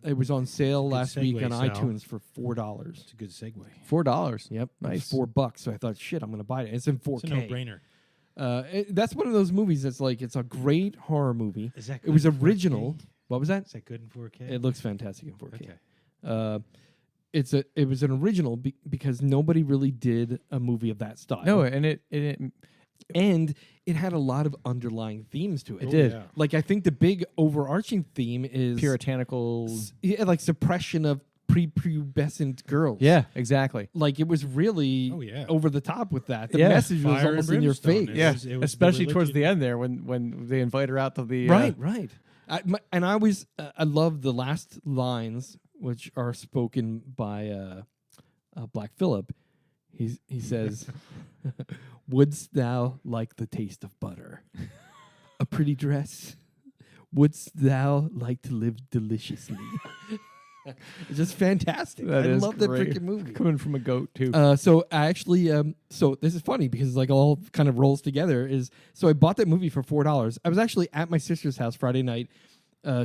it was on sale
good
last week
segue,
on
Sal.
iTunes for $4.
It's a good segue.
$4.
Yep.
Nice.
$4. So I thought, shit, I'm going to buy it. It's in 4K.
It's a no-brainer.
That's one of those movies that's like, it's a great horror movie.
Is that
It was
good in 4K?
original. What was that?
Is that good in 4K?
It looks fantastic in 4K.
Okay.
It was an original because nobody really did a movie of that style.
No, and it
and it had a lot of underlying themes to it.
It did.
Yeah.
Like I think the big overarching theme is
puritanical.
like suppression of prepubescent girls.
Yeah, exactly.
Like it was really
Oh, yeah.
over the top with that. The
Yeah.
message was
Fire
almost
and
in your
brimstone.
face.
It
Yeah,
was the
especially towards the
religion.
end there when they invite her out to the
Right. And I always I love the last lines, which are spoken by Black Phillip. He says, "Wouldst thou like the taste of butter, a pretty dress? Wouldst thou like to live deliciously?" It's just fantastic.
That
I
is
love
great.
that freaking movie.
coming from a goat too.
So I actually, so this is funny because like all kind of rolls together. So I bought that movie for $4. I was actually at my sister's house Friday night.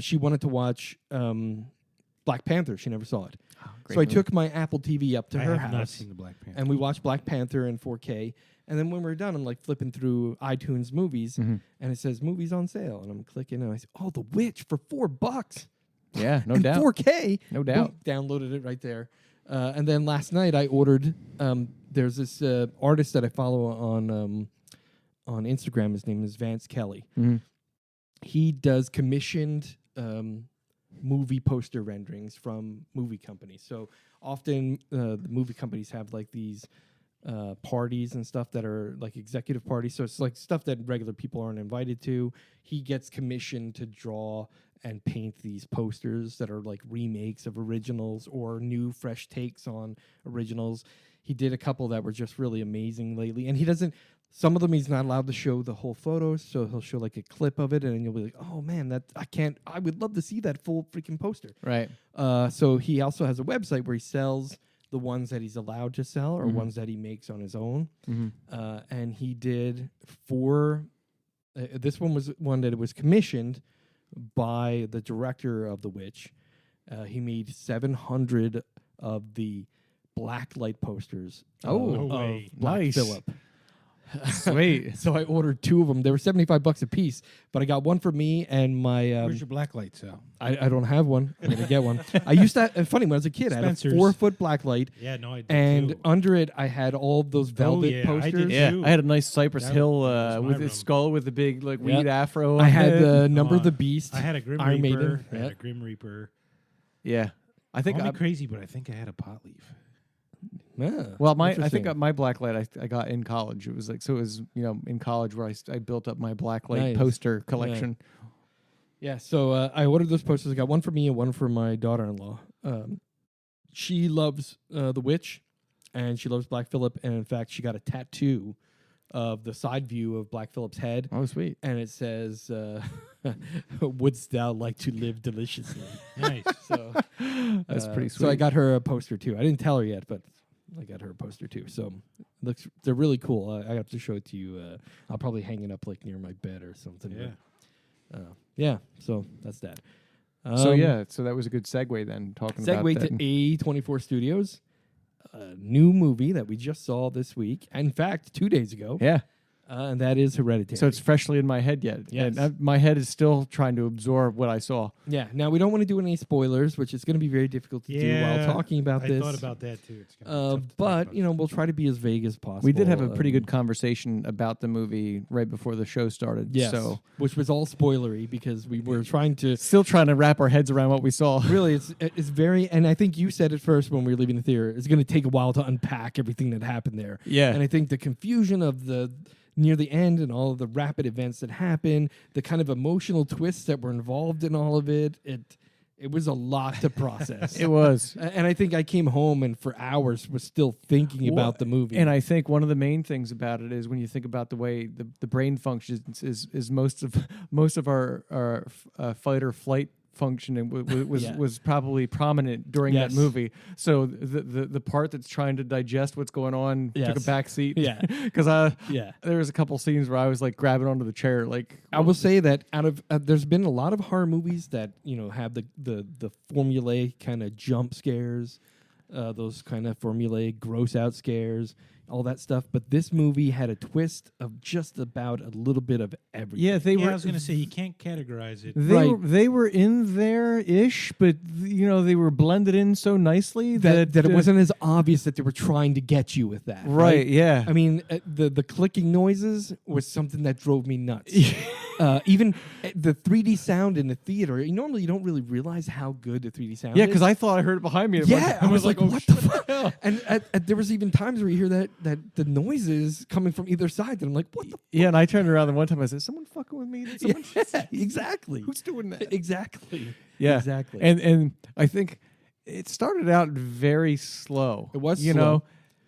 She wanted to watch Black Panther. She never saw it.
Great
So I
movie.
took my Apple TV up to
I
her
have not
house,
seen the Black Panther.
and we watched Black Panther in 4K. And then when we're done, I'm like flipping through iTunes movies,
Mhm.
and it says movies on sale, and I'm clicking, and I say, "Oh, The Witch for $4."
Yeah, no
in
doubt.
4K.
No doubt.
Boom, downloaded it right there. And then last night I ordered. There's this artist that I follow on Instagram. His name is Vance Kelly.
Mhm.
He does commissioned movie poster renderings from movie companies. So often the movie companies have like these parties and stuff that are like executive parties. So it's like stuff that regular people aren't invited to. He gets commissioned to draw and paint these posters that are like remakes of originals or new fresh takes on originals. He did a couple that were just really amazing lately. And he doesn't, some of them he's not allowed to show the whole photos, so he'll show like a clip of it and you'll be like, "Oh man, I would love to see that full freaking poster."
Right.
So he also has a website where he sells the ones that he's allowed to sell or
Mhm.
ones that he makes on his own.
Mm-hmm.
And he did 4, this one was one that was commissioned by the director of The Witch. He made 700 of the black light posters.
Oh,
no
of
way.
Black
Nice.
Phillip.
Sweet.
So I ordered 2 of them. They were $75 a piece, but I got one for me and my.
Where's your black light, Sal?
I don't have one. I'm gonna get one. I used to. Funny when I was a kid, I had a
Spencer's.
4-foot black light,
Yeah, no, I did
and
too.
under it I had all of those velvet
yeah, I
posters.
did
Yeah,
too.
I had a nice Cypress
That
Hill
was my
with
room.
his skull with the big like
Yep.
weed afro.
I
on
had
it.
the Number of
on.
the Beast.
I had a Grim
Iron
Reaper.
Maiden,
I had
yeah.
a Grim Reaper.
Yeah, I think.
Call me
I,
crazy, but I think I had a pot leaf.
Yeah,
well, I think
interesting.
my black light I got in college. It was like so. It was in college where I built up my black light
Nice.
poster collection.
Yeah, so I ordered those posters. I got one for me and one for my daughter-in-law. She loves The Witch, and she loves Black Phillip, and in fact, she got a tattoo of the side view of Black Phillip's head,
Oh, sweet.
and it says, "Wouldst thou like to live deliciously?"
Nice.
So
That's pretty sweet.
So I got her a poster too. I didn't tell her yet, but I got her a poster too. So They're really cool. I have to show it to you. I'll probably hang it up like near my bed or something.
Yeah.
But, yeah. So that's that.
So that was a good segue then. Talking about
Segue
that.
to A24 Studios, a new movie that we just saw this week. In fact, 2 days ago.
Yeah.
And that is Hereditary.
So it's freshly in my head yet.
Yes.
And my head is still trying to absorb what I saw.
Yeah. Now, we don't want to do any spoilers, which is going to be very difficult to do while talking about this.
I thought about that, too. It's gonna be tough to talk
but,
about.
we'll try to be as vague as possible.
We did have a pretty good conversation about the movie right before the show started.
Yes.
So
Which was all spoilery because we were trying to...
still trying to wrap our heads around what we saw.
Really, it's very... And I think you said it first when we were leaving the theater. It's going to take a while to unpack everything that happened there.
Yeah.
And I think the confusion of the... near the end and all of the rapid events that happen, the kind of emotional twists that were involved in all of it, it was a lot to process.
It was.
And I think I came home and for hours was still thinking about the movie.
And I think one of the main things about it is when you think about the way the brain functions is most of our fight or flight function was probably prominent during that movie. So the part that's trying to digest what's going on took a back seat.
Yeah.
Because there was a couple scenes where I was like grabbing onto the chair. Like
I will say that out of there's been a lot of horror movies that have the formulaic kind of jump scares, those kind of formulaic gross out scares, all that stuff. But this movie had a twist of just about a little bit of everything.
Yeah,
I was going to say, you can't categorize it.
They were in there-ish, but they were blended in so nicely that
it wasn't as obvious that they were trying to get you with that.
Right, yeah.
I mean, the clicking noises was something that drove me nuts. Even the 3D sound in the theater, normally you don't really realize how good the 3D sound is.
Yeah, because I thought I heard it behind me.
I was like, what the fuck? And there was even times where you hear that the noises coming from either side, and I'm like, what the fuck?
Yeah, and I turned around and one time I said, someone fucking with me? Did someone
exactly.
Who's doing that?
Exactly.
Yeah.
Exactly.
And I think it started out very slow.
It was
slow.
know.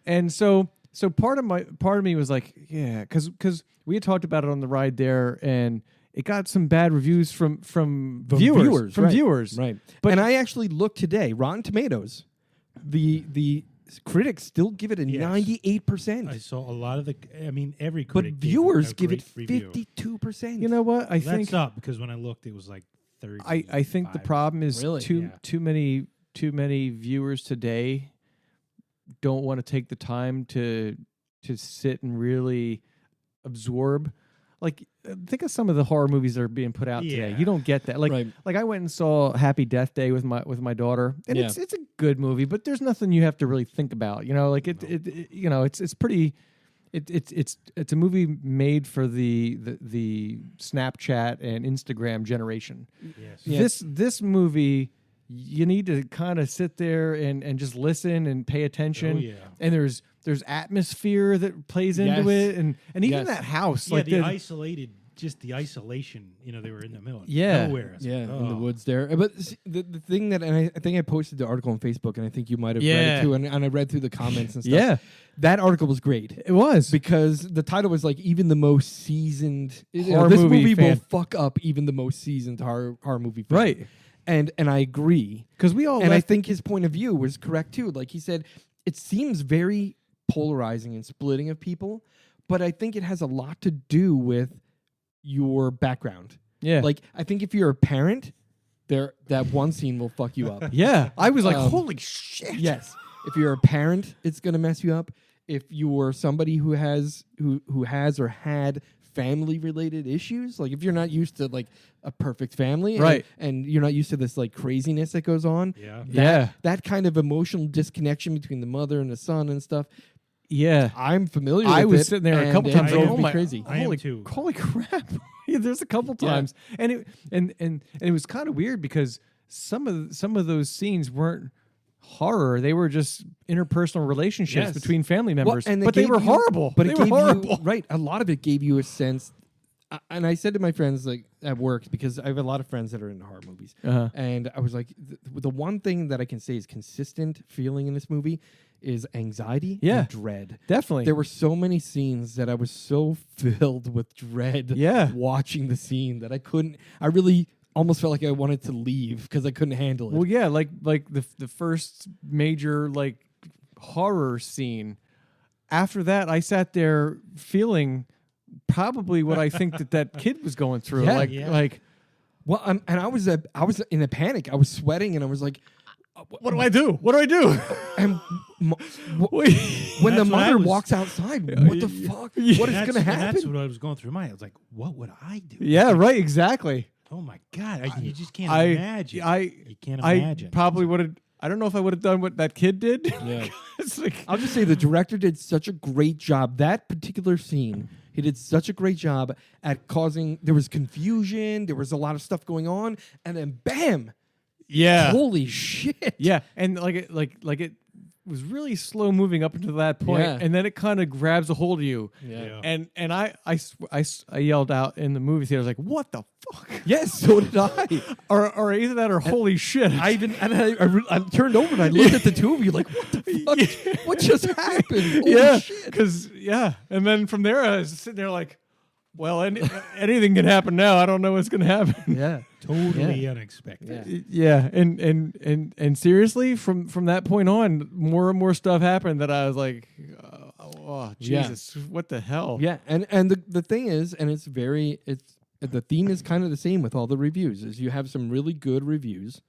And so part of me was like, yeah, because we had talked about it on the ride there, and it got some bad reviews from viewers.
Right. But I actually looked today, Rotten Tomatoes, the critics still give it a 98%.
I saw a lot of every critic.
But viewers give it
review.
52%.
You know what? I think
that's up because when I looked, it was like 30.
I think the problem is too many viewers today don't want to take the time to sit and really absorb. Like, think of some of the horror movies that are being put out today. You don't get that. Like I went and saw Happy Death Day with my daughter, and it's a good movie, but there's nothing you have to really think about. Like it's pretty. It's a movie made for the Snapchat and Instagram generation.
Yes.
This movie, you need to kind of sit there and just listen and pay attention.
Oh, yeah.
And there's atmosphere that plays into it, and even that house,
yeah,
like
the isolation. They were in the middle of
Yeah.
nowhere.
In the woods there. But the thing that, and I think I posted the article on Facebook, and I think you might have read it too, and I read through the comments and stuff.
Yeah.
That article was great.
It was.
Because the title was like, even the most seasoned...
horror
this
movie
movie
fan.
will fuck up even the most seasoned horror movie fan.
Right.
And I agree.
Because we all
And I think his point of view was correct too. Like he said, it seems very polarizing and splitting of people, but I think it has a lot to do with your background.
Yeah.
Like, I think if you're a parent, that one scene will fuck you up.
Yeah. I was like, holy shit.
Yes. If you're a parent, it's going to mess you up. If you're somebody who has or had family related issues, like if you're not used to like a perfect family,
right,
and you're not used to this like craziness that goes on, that kind of emotional disconnection between the mother and the son and stuff.
Yeah,
I'm familiar with it.
I was sitting there a couple times.
Crazy.
Holy crap. Yeah, there's a couple times. And it was kind of weird because some of those scenes weren't horror. They were just interpersonal relationships between family members. But they were horrible.
But
they were horrible.
Right. A lot of it gave you a sense. And I said to my friends like at work, because I have a lot of friends that are into horror movies. And I was like, the one thing that I can say is consistent feeling in this movie is anxiety and dread.
Definitely.
There were so many scenes that I was so filled with dread watching the scene that I really almost felt like I wanted to leave because I couldn't handle it.
Well, yeah, like the first major like horror scene. after that, I sat there feeling probably what I think that kid was going through.
Yeah.
Like,
well, and I was in a panic. I was sweating, and I was like,
what do I do? What do I do?
And when the
That's what I
mother
was-
walks outside, what the fuck? What is going to happen?
That's what I was going through my mind. I was like, what would I do?
Yeah, right. Exactly.
Oh my God. You just can't
I-
imagine. You can't
I
imagine.
probably would have. I don't know if I would have done what that kid did.
Yeah.
It's like,
I'll just say the director did such a great job. That particular scene, he did such a great job at causing. There was confusion. There was a lot of stuff going on, and then bam!
yeah,
Holy shit!
yeah, and it was really slow moving up until that point,
Yeah.
and then it kind of grabs a hold of you.
Yeah.
And I yelled out in the movie theater, I was like, "What the fuck?"
Yes, so did I.
Or either that or holy shit.
I turned over and I looked at the two of you like, what the fuck? What just happened? Holy
yeah,
shit.
because and then from there I was sitting there like, well, anything can happen now. I don't know what's gonna happen.
Yeah.
Totally unexpected.
Yeah.
Yeah, and seriously, from that point on, more and more stuff happened that I was like, oh
Yeah.
Jesus, what the hell?
Yeah, and the thing is, and it's the theme is kind of the same with all the reviews. Is you have some really good reviews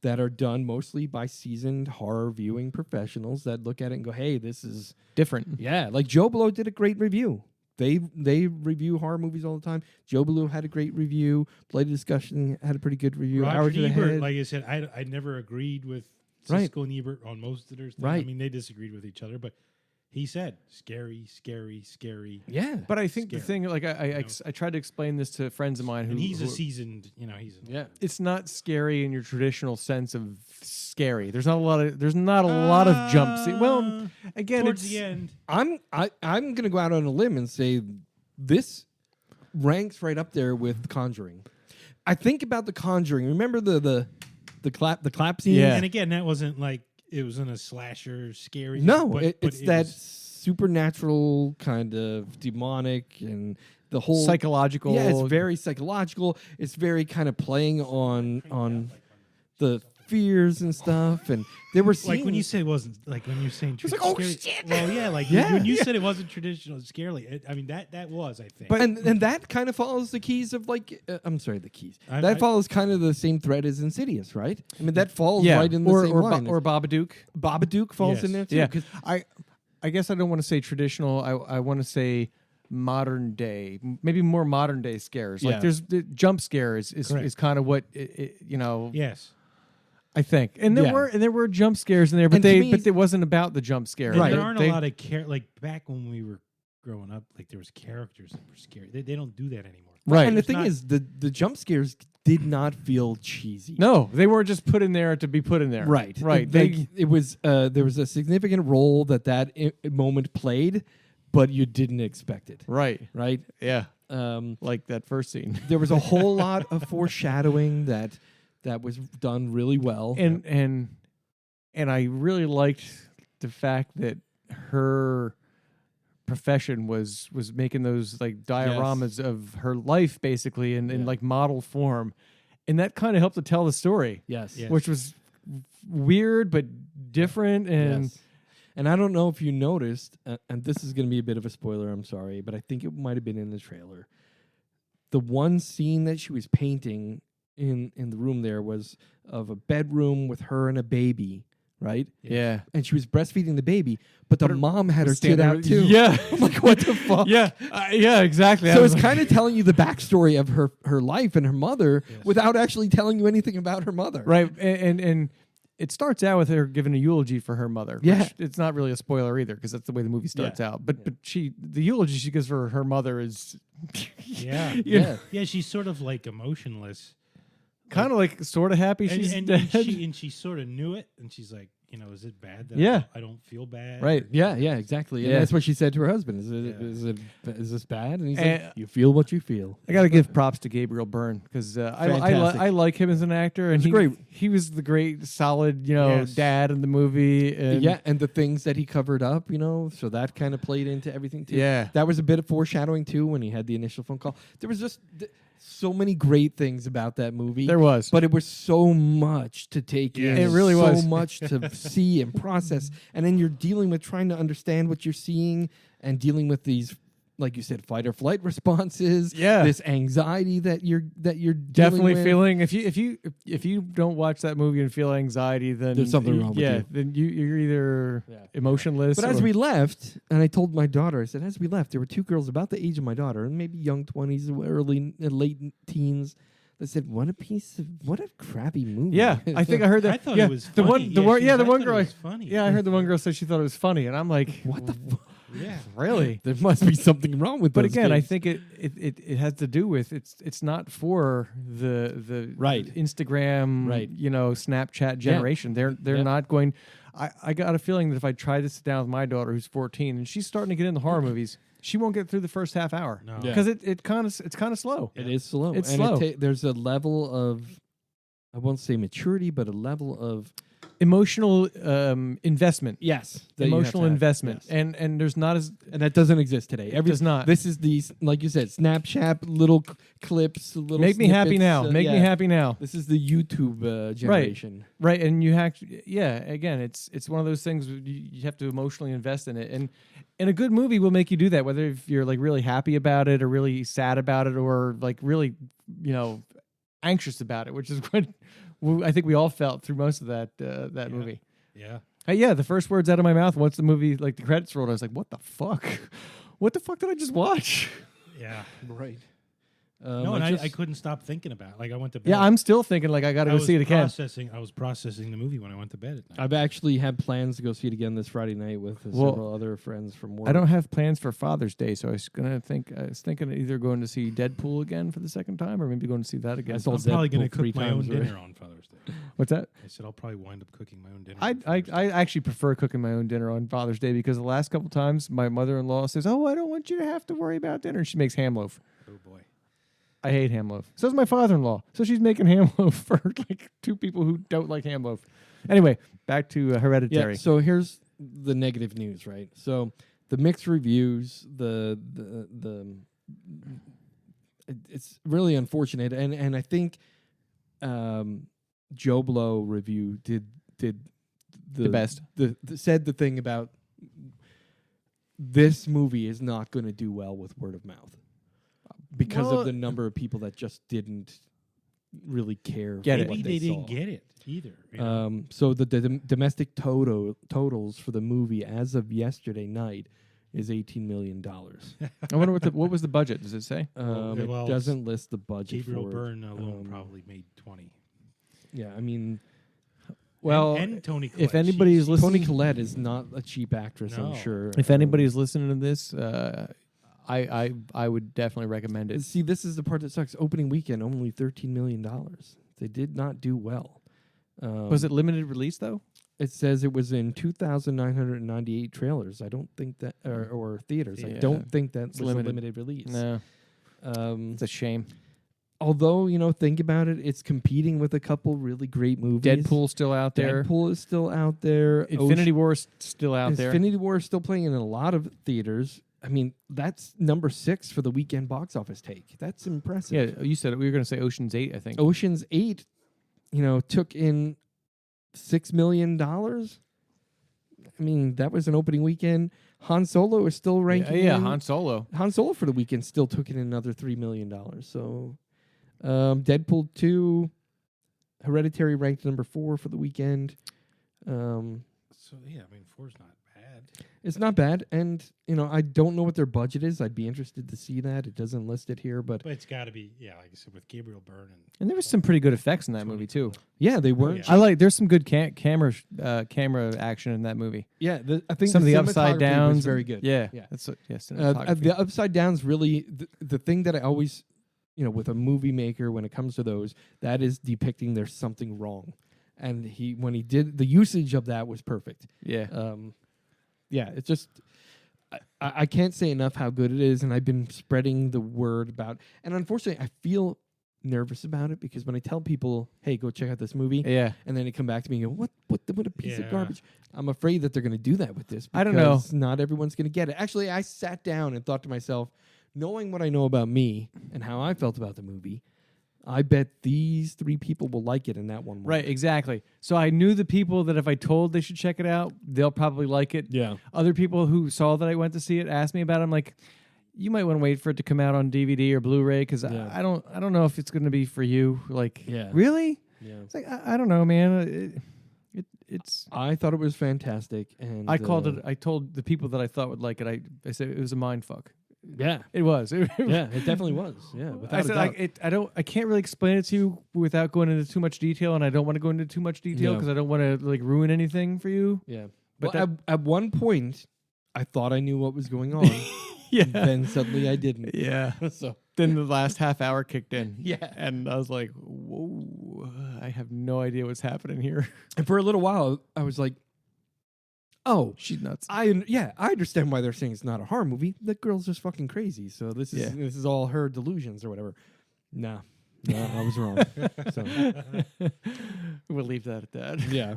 that are done mostly by seasoned horror viewing professionals that look at it and go, "Hey, this is
Different.
yeah." Like Joe Blow did a great review. They review horror movies all the time. Joe Blow had a great review. Blade Discussion had a pretty good review.
Roger
Hour to the
Ebert,
Head.
like I said, I never agreed with
Right.
Siskel and Ebert on most of their stuff.
Right.
I mean, they disagreed with each other, but he said scary, scary, scary.
yeah,
But I think the
Scary.
thing, like I tried to explain this to friends of mine who
And he's a
who-
seasoned, he's a,
yeah.
it's not scary in your traditional sense of scary. There's not a lot of jump scenes. Well, again,
towards
it's
the end.
I'm gonna go out on a limb and say this ranks right up there with The Conjuring. I think about The Conjuring. Remember the clap scene?
Yeah.
And again, that wasn't like it was in a slasher scary.
No,
but
it's
it
that
was-
supernatural kind of demonic and the whole
psychological.
Yeah, it's very psychological. It's very kind of playing on the fears and stuff. And there were scenes
like when you said it wasn't like when you're saying
like, oh,
scary,
shit.
Well, yeah, like
Yeah.
when you said it wasn't traditional scary. I mean that was I think.
But and that kind of follows the keys of like I'm sorry, the keys.
I-
That follows kind of the same thread as Insidious, right? I mean that falls
yeah,
right in the
or
same
or,
line.
or Babadook.
Babadook falls
Yes.
in there too.
Yeah,
'cause-
I guess I don't want to say traditional. I want to say modern day, maybe more modern day scares.
Yeah.
Like there's the jump scares is
Correct.
kind of what
yes.
I think. And there
Yeah.
were jump scares in there, but
And to me-
but it wasn't about the jump scare.
And
Right.
there aren't
They-
a lot of like back when we were growing up, like there was characters that were scary. They don't do that anymore.
Right.
And the
It's
thing
not-
is, the jump scares did not feel cheesy.
No, they weren't just put in there to be put in there.
Right,
Right.
It was there was a significant role that moment played, but you didn't expect it.
Right.
Right.
Yeah.
Um,
Like that first scene.
there was a whole lot of foreshadowing that was done really well.
And I really liked the fact that her profession was making those like dioramas of her life basically in like model form, and that kind of helped to tell the story,
yes.
Yeah.
which was weird but different. And
Yes. And I don't know if you noticed, and this is going to be a bit of a spoiler, I'm sorry, but I think it might have been in the trailer. The one scene that she was painting in the room there was of a bedroom with her and a baby, right?
yeah,
And she was breastfeeding the baby, but the
But her-
mom had her
was
kid
standing
out
with-
too.
Yeah.
I'm like, what the fuck?
yeah, exactly.
So
I
it's
was
kind of telling you the backstory of her life and her mother
Yes.
without actually telling you anything about her mother.
right, and it starts out with her giving a eulogy for her mother.
Yeah.
which it's not really a spoiler either because that's the way the movie starts out. But the eulogy she gives for her mother is
Yeah.
you know,
Yeah, she's sort of like emotionless.
kind of like sort of happy she's
and
dead.
she sort of knew it, and she's like, is it bad that
Yeah.
I don't feel bad?
Right.
Yeah, exactly. And
Yeah.
that's what she said to her husband. Is this bad? And he's like, you feel what you feel.
I got to give props to Gabriel Byrne because
Fantastic.
I like him as an actor, and
He's great.
He was the great, solid,
Yes.
dad in the movie. And
Yeah, and the things that he covered up, so that kind of played into everything too.
Yeah.
That was a bit of foreshadowing too when he had the initial phone call. There was just so many great things about that movie.
There was.
But it was so much to take in.
It really
so
was.
So much to see and process. And then you're dealing with trying to understand what you're seeing and dealing with these, like you said, fight or flight responses.
Yeah.
This anxiety that you're
Definitely
dealing with.
feeling if you don't watch that movie and feel anxiety, then
There's something wrong with you.
then you're either emotionless.
But
or
as we left, and I told my daughter, I said, as we left, there were two girls about the age of my daughter, maybe young 20s, late teens. That said, what a crappy movie.
Yeah, I think I heard that.
I thought
yeah,
it was
the
funny.
one
one
girl.
was funny.
Yeah, I heard the one girl said she thought it was funny, and I'm like,
What the fuck?
Yeah.
really?
There must be something wrong with
But
those
again, I
kids.
think it has to do with it's not for the
Right.
Instagram,
Right.
Snapchat generation. They're
Yeah.
not going. I got a feeling that if I try to sit down with my daughter who's 14 and she's starting to get into horror movies, she won't get through the first half hour
No.
Yeah.
because it's kind of slow.
It is slow.
It's
and
slow.
There's a level of, I won't say maturity, but a level of
Emotional investment.
yes,
Emotional investment, and there's not as
and that doesn't exist today.
does not.
This is these, like you said, Snapchat little clips, little.
make me happy
snippets,
now. Make me
yeah.
happy now.
This is the YouTube generation.
Right, and you again, it's one of those things you have to emotionally invest in it, and a good movie will make you do that, whether if you're like really happy about it or really sad about it or like really anxious about it, which is what I think we all felt through most of that movie.
Yeah.
Yeah, the first words out of my mouth once the movie, like the credits rolled, I was like, "What the fuck? What the fuck did I just watch?"
Yeah.
Right.
No, and I couldn't stop thinking about it. Like I went to bed.
Yeah, I'm still thinking like I got to go see it again.
I was processing the movie when I went to bed at night.
I've actually had plans to go see it again this Friday night with several other friends from work.
I don't have plans for Father's Day, so I was thinking of either going to see Deadpool again for the second time, or maybe going to see that again.
I saw
I'm probably going
Deadpool
to
3
cook my own
times already.
dinner on Father's Day.
What's that?
I said I'll probably wind up cooking my own dinner.
I actually prefer cooking my own dinner on Father's Day because the last couple times my mother-in-law says, "Oh, I don't want you to have to worry about dinner." She makes ham loaf.
Oh boy.
I hate ham loaf. So does my father-in-law. So she's making ham loaf for like two people who don't like ham loaf. Anyway, back to Hereditary.
Yeah, so here's the negative news, right? So the mixed reviews, it's really unfortunate, and I think Joe Blow review did
The best.
Said the thing about this movie is not going to do well with word of mouth because
Well,
of the number of people that just didn't really care.
Get
for
it.
what
Maybe they
saw.
didn't get it either. You know?
So the domestic totals for the movie as of yesterday night is $18 million.
I wonder what was the budget? Does it say?
Well,
It doesn't list the budget
Gabriel
for
Byrne
it.
alone probably made 20.
Yeah, I mean,
Well,
and Tony Collette.
if anybody's
She's-
listening,
Toni Collette is not a cheap actress,
No.
I'm sure.
if anybody's listening to this, I would definitely recommend it.
See, this is the part that sucks. Opening weekend, only $13 million. They did not do well.
Was it limited release though?
It says it was in 2,998 trailers. I don't think that, or theaters. I
Yeah.
don't think that was
limited.
a limited release.
No, it's a shame.
Although, think about it, it's competing with a couple really great movies.
Deadpool's still out there.
Deadpool is still out there.
Infinity War's still out there.
Infinity War is still playing in a lot of theaters. I mean, that's number 6 for the weekend box office take. That's impressive.
Yeah, you said it. We were going to say Ocean's 8, I think.
Ocean's 8, took in $6 million. I mean, that was an opening weekend. Han Solo is still ranking.
Yeah,
in.
Han Solo.
Han Solo for the weekend still took in another $3 million. So, Deadpool 2, Hereditary ranked number 4 for the weekend.
So, yeah, I mean, 4's not bad.
It's not bad, and I don't know what their budget is. I'd be interested to see that. It doesn't list it here, but
But it's got to be, like I said, with Gabriel Byrne.
And there was some pretty good effects in that movie too.
yeah, they weren't.
yeah.
I like. There's some good camera action in that movie.
Yeah, I think
Some of the upside
cinematography
downs
was very good.
Yeah,
yeah.
That's yes.
The upside downs really the thing that I always, with a movie maker when it comes to those, that is depicting there's something wrong, and when he did the usage of that was perfect.
yeah.
Yeah, it's just I can't say enough how good it is, and I've been spreading the word about. And unfortunately, I feel nervous about it because when I tell people, "Hey, go check out this movie,"
Yeah.
and then they come back to me and go, "What a piece of
Yeah.
garbage!" I'm afraid that they're going to do that with this.
I don't know.
Not everyone's going to get it. Actually, I sat down and thought to myself, knowing what I know about me and how I felt about the movie, I bet these 3 people will like it, and that one won't.
Right, exactly. So I knew the people that if I told they should check it out, they'll probably like it.
Yeah.
Other people who saw that I went to see it asked me about it. I'm like, you might want to wait for it to come out on DVD or Blu-ray because I don't know if it's going to be for you. Like, really?
Yeah.
It's like I don't know, man. It's.
I thought it was fantastic, and
I called it. I told the people that I thought would like it. I said it was a mind fuck.
Yeah,
it was.
Yeah, it definitely was. Yeah,
I said I can't really explain it to you without going into too much detail, and I don't want to go into too much detail because I don't want to like ruin anything for you.
Yeah, but at one point, I thought I knew what was going on.
Yeah.
Then suddenly I didn't.
Yeah.
So
then the last half hour kicked in.
Yeah.
And I was like, whoa, I have no idea what's happening here.
And for a little while, I was like, oh,
she's nuts.
I understand why they're saying it's not a horror movie. That girl's just fucking crazy. So this is all her delusions or whatever. No, I was wrong. So
we'll leave that at that.
Yeah.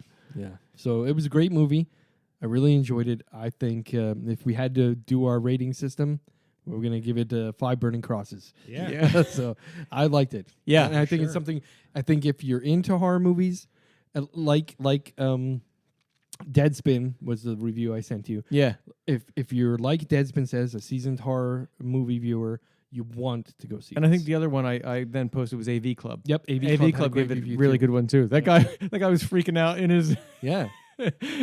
So it was a great movie. I really enjoyed it. I think if we had to do our rating system, we're going to give it 5 burning crosses.
Yeah.
So I liked it.
Yeah.
And I think it's something, I think if you're into horror movies, like Deadspin was the review I sent you.
Yeah.
If you're like Deadspin says, a seasoned horror movie viewer, you want to go see it.
And I think the other one I then posted was AV Club.
Yep.
AV Club gave it a really good one too. That guy was freaking out in his...
Yeah.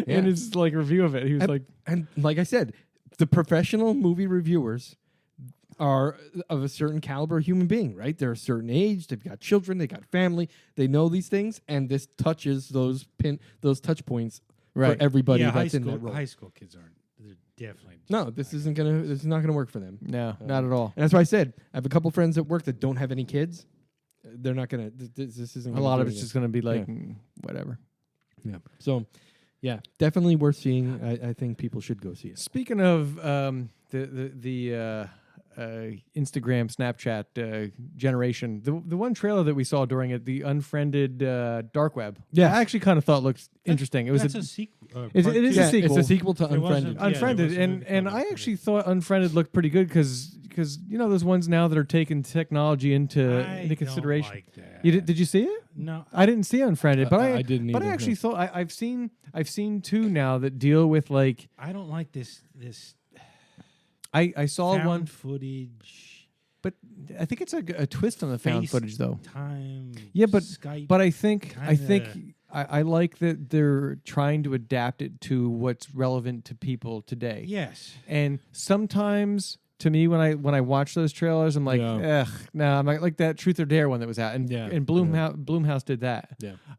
in his like review of it. He was
and like I said, the professional movie reviewers are of a certain caliber human being, right? They're a certain age, they've got children, they got family, they know these things, and this touches those touch points for everybody that's in that role.
High school kids aren't. They're definitely
this is not gonna work for them.
No, not at all.
And that's why I said I have a couple friends at work that don't have any kids. They're not gonna. This isn't.
A lot of it's just gonna be like whatever.
Yeah. So. Yeah, definitely worth seeing. I think people should go see it.
Speaking of the Instagram, Snapchat generation, the one trailer that we saw during it, the Unfriended Dark Web.
Yeah,
I actually kind of thought looked interesting. It was
a sequel.
It is a sequel.
It's a sequel to Unfriended.
Unfriended, and I actually thought Unfriended looked pretty good because you know those ones now that are taking technology into consideration.
Don't like that.
Did you see it?
No,
I didn't see Unfriended, but
I didn't.
But I actually thought I've seen 2 now that deal with like.
I don't like this.
I saw
found
one
footage,
but I think it's a twist on the found footage though.
Time,
but
Skype,
but I think I like that they're trying to adapt it to what's relevant to people today.
Yes,
and sometimes. To me, when I watch those trailers, I'm like, ugh, no, I'm like that Truth or Dare one that was out, and Blumhouse did that,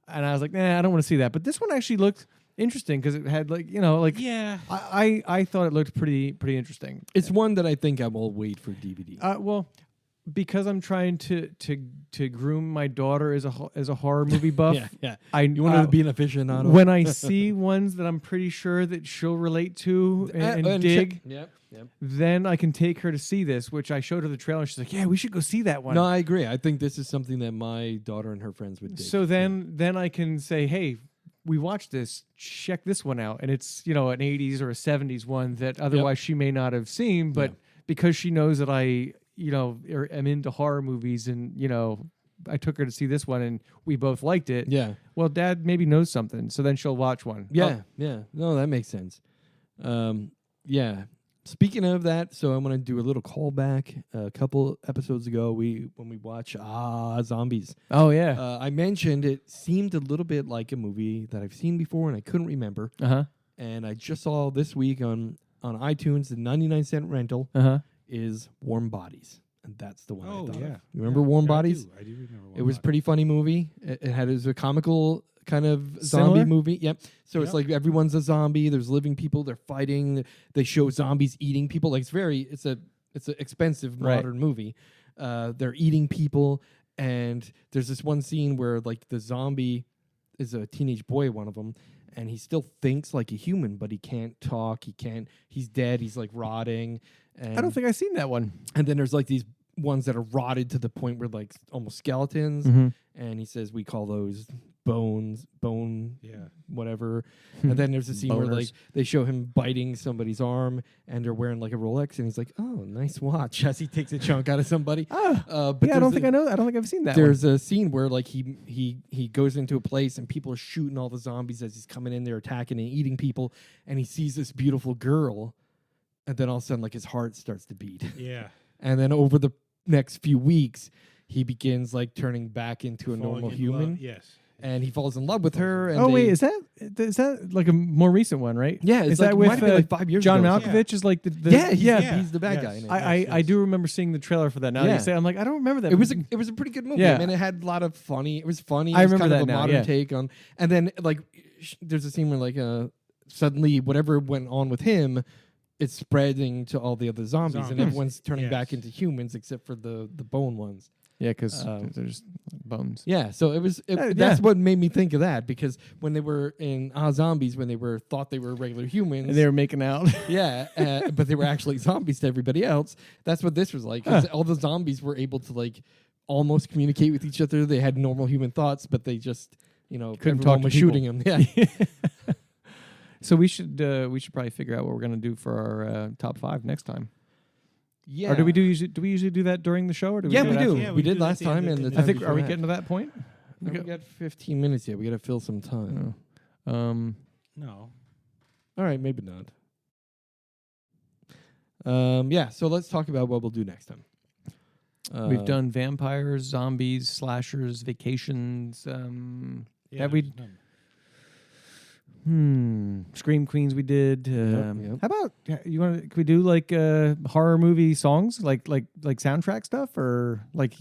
and I was like, nah, I don't want to see that. But this one actually looked interesting because it had I thought it looked pretty interesting.
It's one that I think I will wait for DVD.
Well, because I'm trying to groom my daughter as a horror movie buff.
You want to be an aficionado.
When I see ones that I'm pretty sure that she'll relate to and dig. Then I can take her to see this, which I showed her the trailer. And she's like, "Yeah, we should go see that one."
No, I agree. I think this is something that my daughter and her friends would dig.
So then I can say, "Hey, we watched this. Check this one out." And it's an 80s or a 70s one that otherwise she may not have seen, but because she knows that I am into horror movies, and I took her to see this one, and we both liked it. Yeah. Well, Dad maybe knows something, so then she'll watch one.
Yeah. No, that makes sense. Yeah. Speaking of that, so I'm going to do a little callback. A couple episodes ago, when we watched Zombies.
Oh, yeah.
I mentioned it seemed a little bit like a movie that I've seen before, and I couldn't remember. And I just saw this week on iTunes, the 99-cent rental is Warm Bodies. And that's the one I thought of. You remember Warm Bodies?
I do remember
It was a pretty funny movie. It was a comical kind of zombie movie. Yep. So it's like everyone's a zombie. There's living people. They're fighting. They show zombies eating people. Like it's an expensive modern movie. They're eating people, and there's this one scene where like the zombie is a teenage boy, one of them, and he still thinks like a human, but he can't talk. He's dead. He's like rotting. And
I don't think I've seen that one.
And then there's like these ones that are rotted to the point where like almost skeletons. And he says we call those bone, whatever. And then there's a scene where like they show him biting somebody's arm, and they're wearing like a Rolex, and he's like, "Oh, nice watch," as he takes a chunk out of somebody.
But I don't think I've seen that.
There's a scene where like he goes into a place and people are shooting all the zombies as he's coming in there, attacking and eating people, and he sees this beautiful girl, and then all of a sudden like his heart starts to beat.
Yeah.
And then over the next few weeks, he begins like turning back into a normal human.
Love. Yes.
And he falls in love with her. And
wait, is that like a more recent one, right?
Yeah,
is that with
like 5 years
John
ago?
Malkovich is like the
he's the bad guy. In it.
I do remember seeing the trailer for that. Now you say, I'm like, I don't remember that.
It was a pretty good movie.
Yeah.
I mean, it had a lot of funny. It was funny.
I remember
kind
that
of a
now,
modern take on. And then like there's a scene where like suddenly whatever went on with him, it's spreading to all the other zombies. And everyone's turning back into humans except for the bone ones.
Yeah, because there's bones.
Yeah, so that's what made me think of that, because when they were in Zombies, when they thought they were regular humans,
and they were making out.
Yeah, but they were actually zombies to everybody else. That's what this was like. 'Cause all the zombies were able to like almost communicate with each other. They had normal human thoughts, but they just
couldn't talk to
shooting them. Yeah.
So we should probably figure out what we're gonna do for our top 5 next time.
Yeah.
Or do we usually do that during the show? Or do we
yeah,
do
we
it
do.
after?
Yeah,
we did last time, and
I think. Are we getting to that point?
We got 15 minutes yet. We got to fill some time.
No.
All right, maybe not. Yeah. So let's talk about what we'll do next time.
We've done vampires, zombies, slashers, vacations. Have we? Scream Queens we did.
Yep.
How about you want? Could we do like horror movie songs, like soundtrack stuff, or like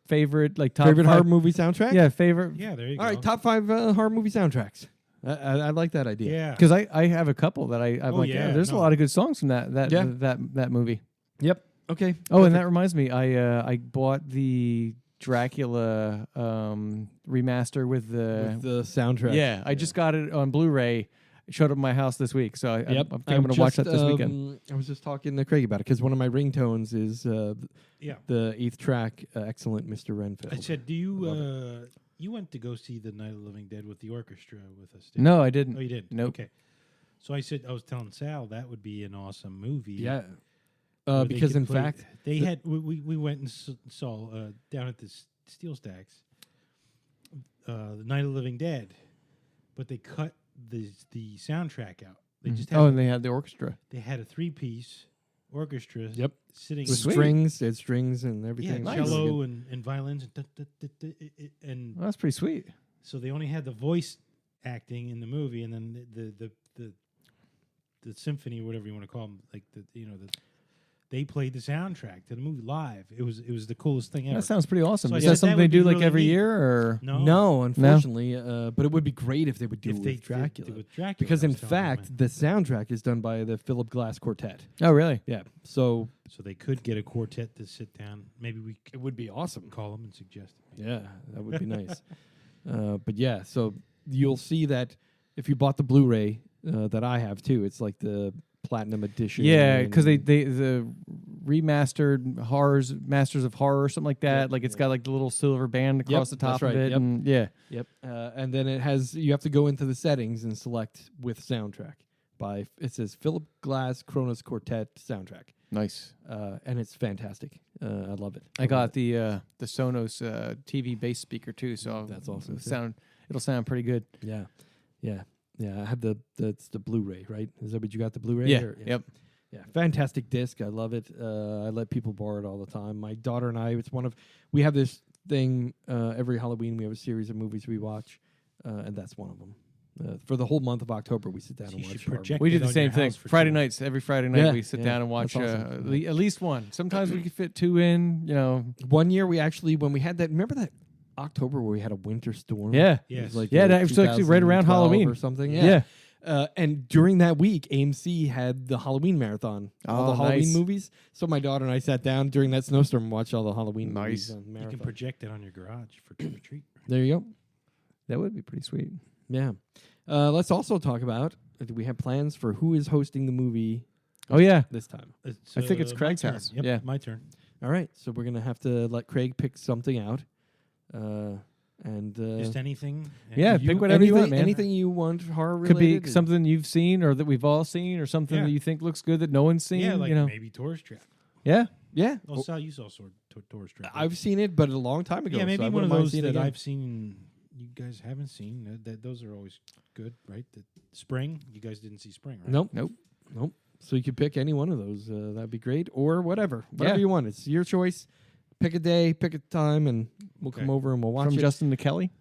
favorite top
favorite
5
horror movie soundtrack?
Yeah, favorite.
Yeah, there you go.
All right, top 5 horror movie soundtracks. I like that idea.
Yeah,
because I have a couple that I'm like. Yeah, there's a lot of good songs from that movie.
Yep. Okay.
Oh,
Perfect.
and that reminds me, I bought the Dracula remaster with the
soundtrack.
Yeah, I just got it on Blu-ray. It showed up at my house this week, so I think I'm going to watch that this weekend.
I was just talking to Craig about it because one of my ringtones is the 8th track, Excellent Mr. Renfield.
I said, do you you went to go see the Night of the Living Dead with the orchestra with us?
No, I didn't.
Oh, you didn't?
Nope.
Okay. So I was telling Sal that would be an awesome movie.
Yeah.
where they
Because
could
in
play-
fact,
they had we went and saw down at the Steel Stacks the Night of the Living Dead, but they cut the soundtrack out. They just had
and they had the orchestra.
they had a 3-piece orchestra.
Yep.
Sitting
with
Sweet.
strings, they had strings and everything.
yeah,
Nice.
cello and violins and
Well, that's pretty sweet.
so they only had the voice acting in the movie, and then the symphony, whatever you want to call them, like they played the soundtrack to the movie live. It was the coolest thing ever.
That sounds pretty awesome.
So I
Is
said
that something
that
they
would be
do like
really
every
neat.
year, or
No, unfortunately, but it would be great if they would do
if
it
they
with Dracula.
did with Dracula,
Because
I
in
was telling them,
fact, the soundtrack is done by the Philip Glass Quartet.
Oh, really?
Yeah, so
so they could get a quartet to sit down. Maybe we
it would be awesome.
call them and suggest it.
Yeah, that would be nice. But yeah, so you'll see that if you bought the Blu-ray that I have too, it's like the Platinum Edition.
Yeah, because they the remastered Masters of Horror or something like that.
Yep,
Like it's got like the little silver band across the top
that's right,
of it.
yep.
And yeah.
Yep, and then you have to go into the settings and select with soundtrack. It says Philip Glass Kronos Quartet soundtrack.
Nice.
And it's fantastic. I love it.
I got the Sonos TV bass speaker too, so
That's awesome, too.
It'll sound pretty good.
Yeah. I have it's the Blu-ray, right? Is that what you got, the Blu-ray?
Yeah.
Or-
Yep.
Yeah, fantastic disc. I love it. I let people borrow it all the time. My daughter and I, we have this thing every Halloween. We have a series of movies we watch, and that's one of them. For the whole month of October, we sit down
So
and
you
watch.
should
horror
project
We
it
do the
on
same
your
thing.
house for
Friday
2
nights, every Friday night
Yeah,
we sit
yeah,
down and watch
that's awesome.
at least one. Sometimes we can fit 2 in.
movies. One year we actually, when we had that, remember that October where we had a winter storm?
Yeah.
It was
Yes.
Yeah, that was actually right around
2012
Halloween.
or something.
Yeah.
And during that week, AMC had the Halloween marathon, all the Halloween
nice.
movies. So my daughter and I sat down during that snowstorm and watched all the Halloween movies on
You
marathon.
can project it on your garage for trick or treat.
There you go.
That would be pretty sweet.
Yeah. Let's also talk about, do we have plans for who is hosting the movie
Oh yeah.
this time?
I think it's
my
Craig's
turn.
house.
Yep,
Yeah.
my turn.
All right. So we're going to have to let Craig pick something out. And
Just anything.
Yeah, pick whatever you want, man.
Anything you want horror
Could
related.
be something you've seen or that we've all seen or something that you think looks good that no one's seen.
Yeah, like
you know?
maybe Tourist Trap.
Yeah.
Yeah.
Oh, Sal, you saw Tourist Trap.
I've seen it, but a long time ago.
Yeah, maybe
so I
one of
wouldn't mind
those
seeing it
that
again.
I've seen you guys haven't seen. Those are always good, right? The Spring. You guys didn't see Spring, right?
Nope. So you could pick any one of those. That'd be great. Or whatever you want. It's your choice. Pick a day, pick a time, and we'll come over and we'll watch
From
it.
Justin to Kelly.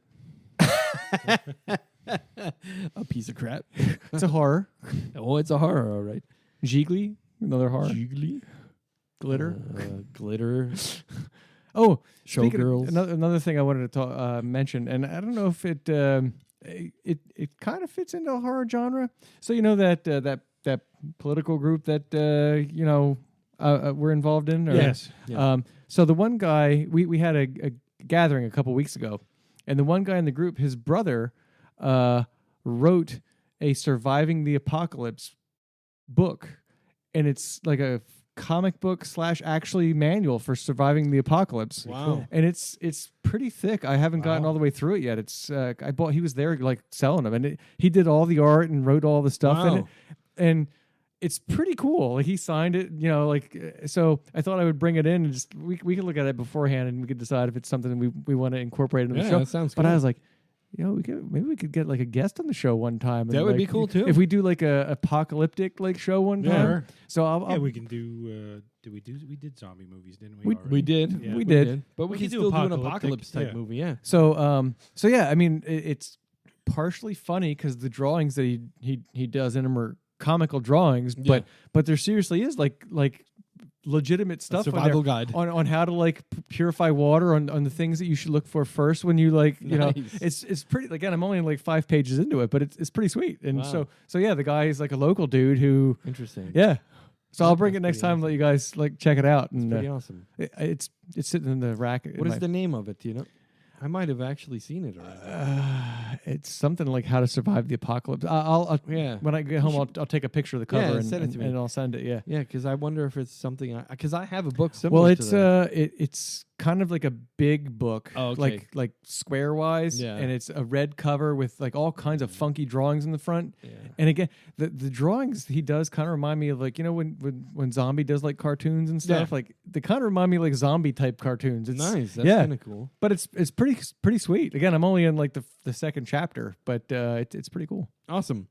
A piece of crap.
It's a horror.
Oh, it's a horror, all right.
Jiggly, another horror.
Jiggly.
Glitter.
Glitter.
Oh,
Showgirls.
Another thing I wanted to mention, and I don't know if it kind of fits into the horror genre. So you know that political group that we're involved in. Or,
Yes.
Yeah.
So the one guy we had a gathering a couple weeks ago, and the one guy in the group, his brother, wrote a Surviving the Apocalypse book, and it's like a comic book / actually manual for surviving the apocalypse.
Wow.
And it's pretty thick. I haven't gotten
Wow.
all the way through it yet. It's he was there like selling them, and he did all the art and wrote all the stuff in it, and it's pretty cool. Like he signed it, so I thought I would bring it in and just we could look at it beforehand and we could decide if it's something we want to incorporate in the show.
That sounds
But
cool.
I was like, maybe we could get like a guest on the show one time.
That
and,
would be
like,
cool, too.
If we do like a apocalyptic like show one time.
Sure.
So I'll
we can do. We did zombie movies, didn't we?
We did.
Yeah.
We did.
But we
We
can
could do
still do an
apocalyptic,
apocalypse type
yeah.
movie, yeah.
So yeah, I mean it's partially funny because the drawings that he does in them are comical drawings,
Yeah.
but there seriously is like legitimate
A
stuff
survival guide.
on how to like purify water on the things that you should look for first when you
Nice.
it's pretty. Again, I'm only like 5 pages into it, but it's pretty sweet. And
Wow.
so yeah, the guy is like a local dude who
Interesting.
yeah. So I'll bring
That's
it next
pretty
time.
awesome.
Let you guys like check it out.
It's
And
pretty awesome.
it's sitting in the rack.
What is the name of it? Do you know? I might have actually seen it already.
It's something like How to Survive the Apocalypse. I'll
Yeah.
when I get home, I'll take a picture of the cover and
send it to me.
and I'll send it. Yeah.
Yeah, because I wonder if it's something because I have a book similar
Well,
to
it's
that.
it's kind of like a big book,
Oh, okay.
like square wise,
Yeah.
and it's a red cover with like all kinds of funky drawings in the front.
Yeah.
And again, the drawings he does kind of remind me of like when Zombie does like cartoons and stuff.
Yeah.
Like they kind of remind me of, like zombie type cartoons. It's
Nice. That's
yeah.
kind of cool.
But it's pretty sweet. Again, I'm only in like the second chapter, but it's pretty cool.
Awesome.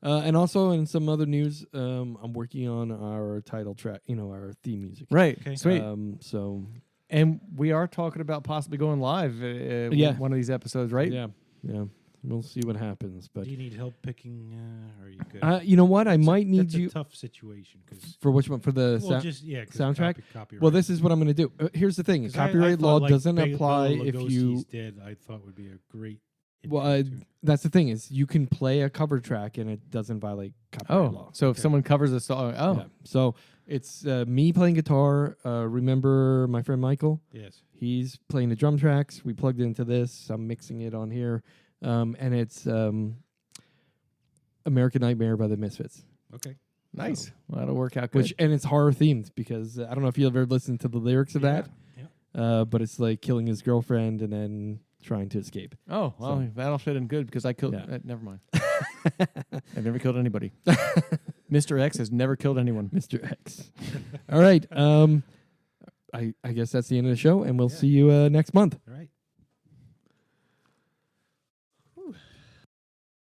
And also in some other news, I'm working on our title track, our theme music.
Right.
Okay.
Sweet.
So
And we are talking about possibly going live.
Yeah.
One of these episodes, right?
yeah. We'll see what happens. But
Do you need help picking? Or are you good?
you know what? I
That's
might need
that's
you
a tough situation because
for which one? For the
well, just yeah, 'cause
soundtrack?
Copyright.
well, this is what I'm going to do. Here's the thing:
'Cause
copyright
I
law
thought, like,
doesn't
Bela
apply if you.
Lugosi's Dead, I thought would be a great.
Well, that's the thing is you can play a cover track and it doesn't violate copyright law.
So if someone covers a song,
Yeah. So it's me playing guitar. Remember my friend Michael?
Yes.
He's playing the drum tracks. We plugged into this. I'm mixing it on here. And it's American Nightmare by the Misfits.
Okay.
nice. Well, that'll work out good.
And it's horror themed because I don't know if you ever listened to the lyrics of that.
Yeah.
But it's like killing his girlfriend and then trying to escape.
oh, well,
so-
that'll fit in good because I killed.
Yeah.
Never mind. I've never killed anybody. Mr. X has never killed anyone.
Mr. X. All right. I guess that's the end of the show, and we'll
Yeah.
see you next month.
All right.